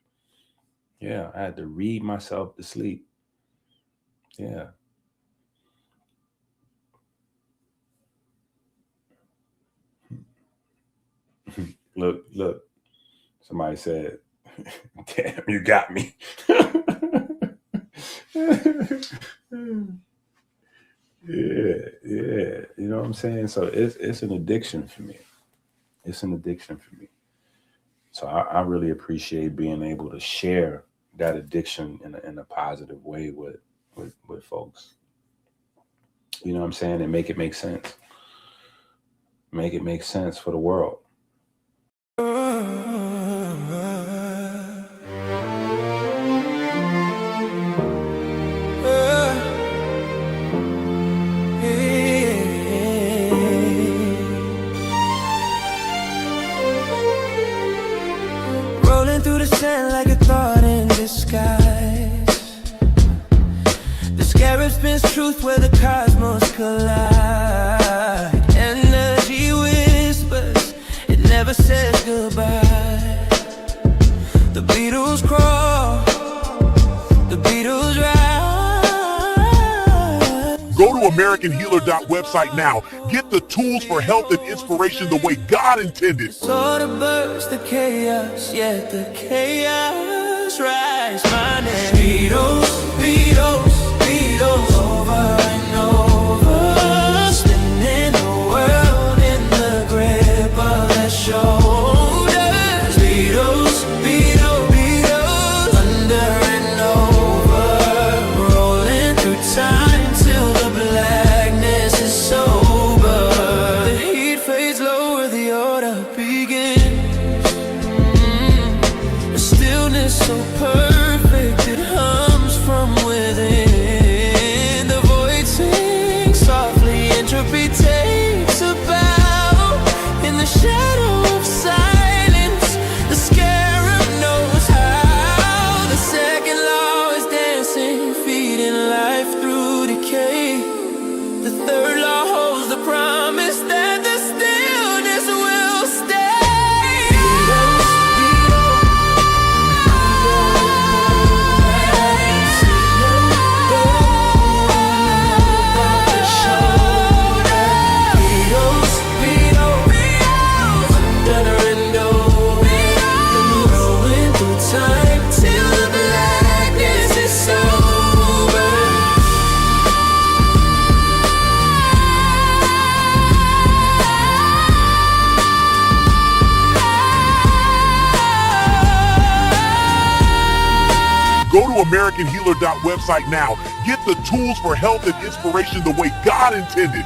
Yeah, I had to read myself to sleep. Yeah. Look. Somebody said, damn, you got me. Yeah. You know what I'm saying? So it's an addiction for me. It's an addiction for me. So I really appreciate being able to share that addiction in a positive way with folks. You know what I'm saying? And make it make sense. Make it make sense for the world. a thought in disguise. The scarab spins truth where the cosmos collide. Energy whispers, it never says goodbye. The Beatles crawl, the Beatles rise. Go to AmericanHealer.website now. Get the tools for health and inspiration the way God intended. Sort of burst the chaos, yet the chaos rise. My name Beatles, Beatles, Beatles, over and over. Spinning the world in the grip of their shoulders. Beatles, Beatles, Beatles, under and over. Rolling through time till the blackness is sober. The heat fades lower, the order begins. A stillness so perfect it hums from within. The void sings softly, entropy takes a bow. In the shadow of silence, the scarab knows how. The second law is dancing, feeding life through decay. The third law holds the promise that the stillness will stay. Beatles, Beatles, Beatles, under and over, rolling through time till the blackness is sober. Go to AmericanHealer.website now. Get the tools for health and inspiration the way God intended.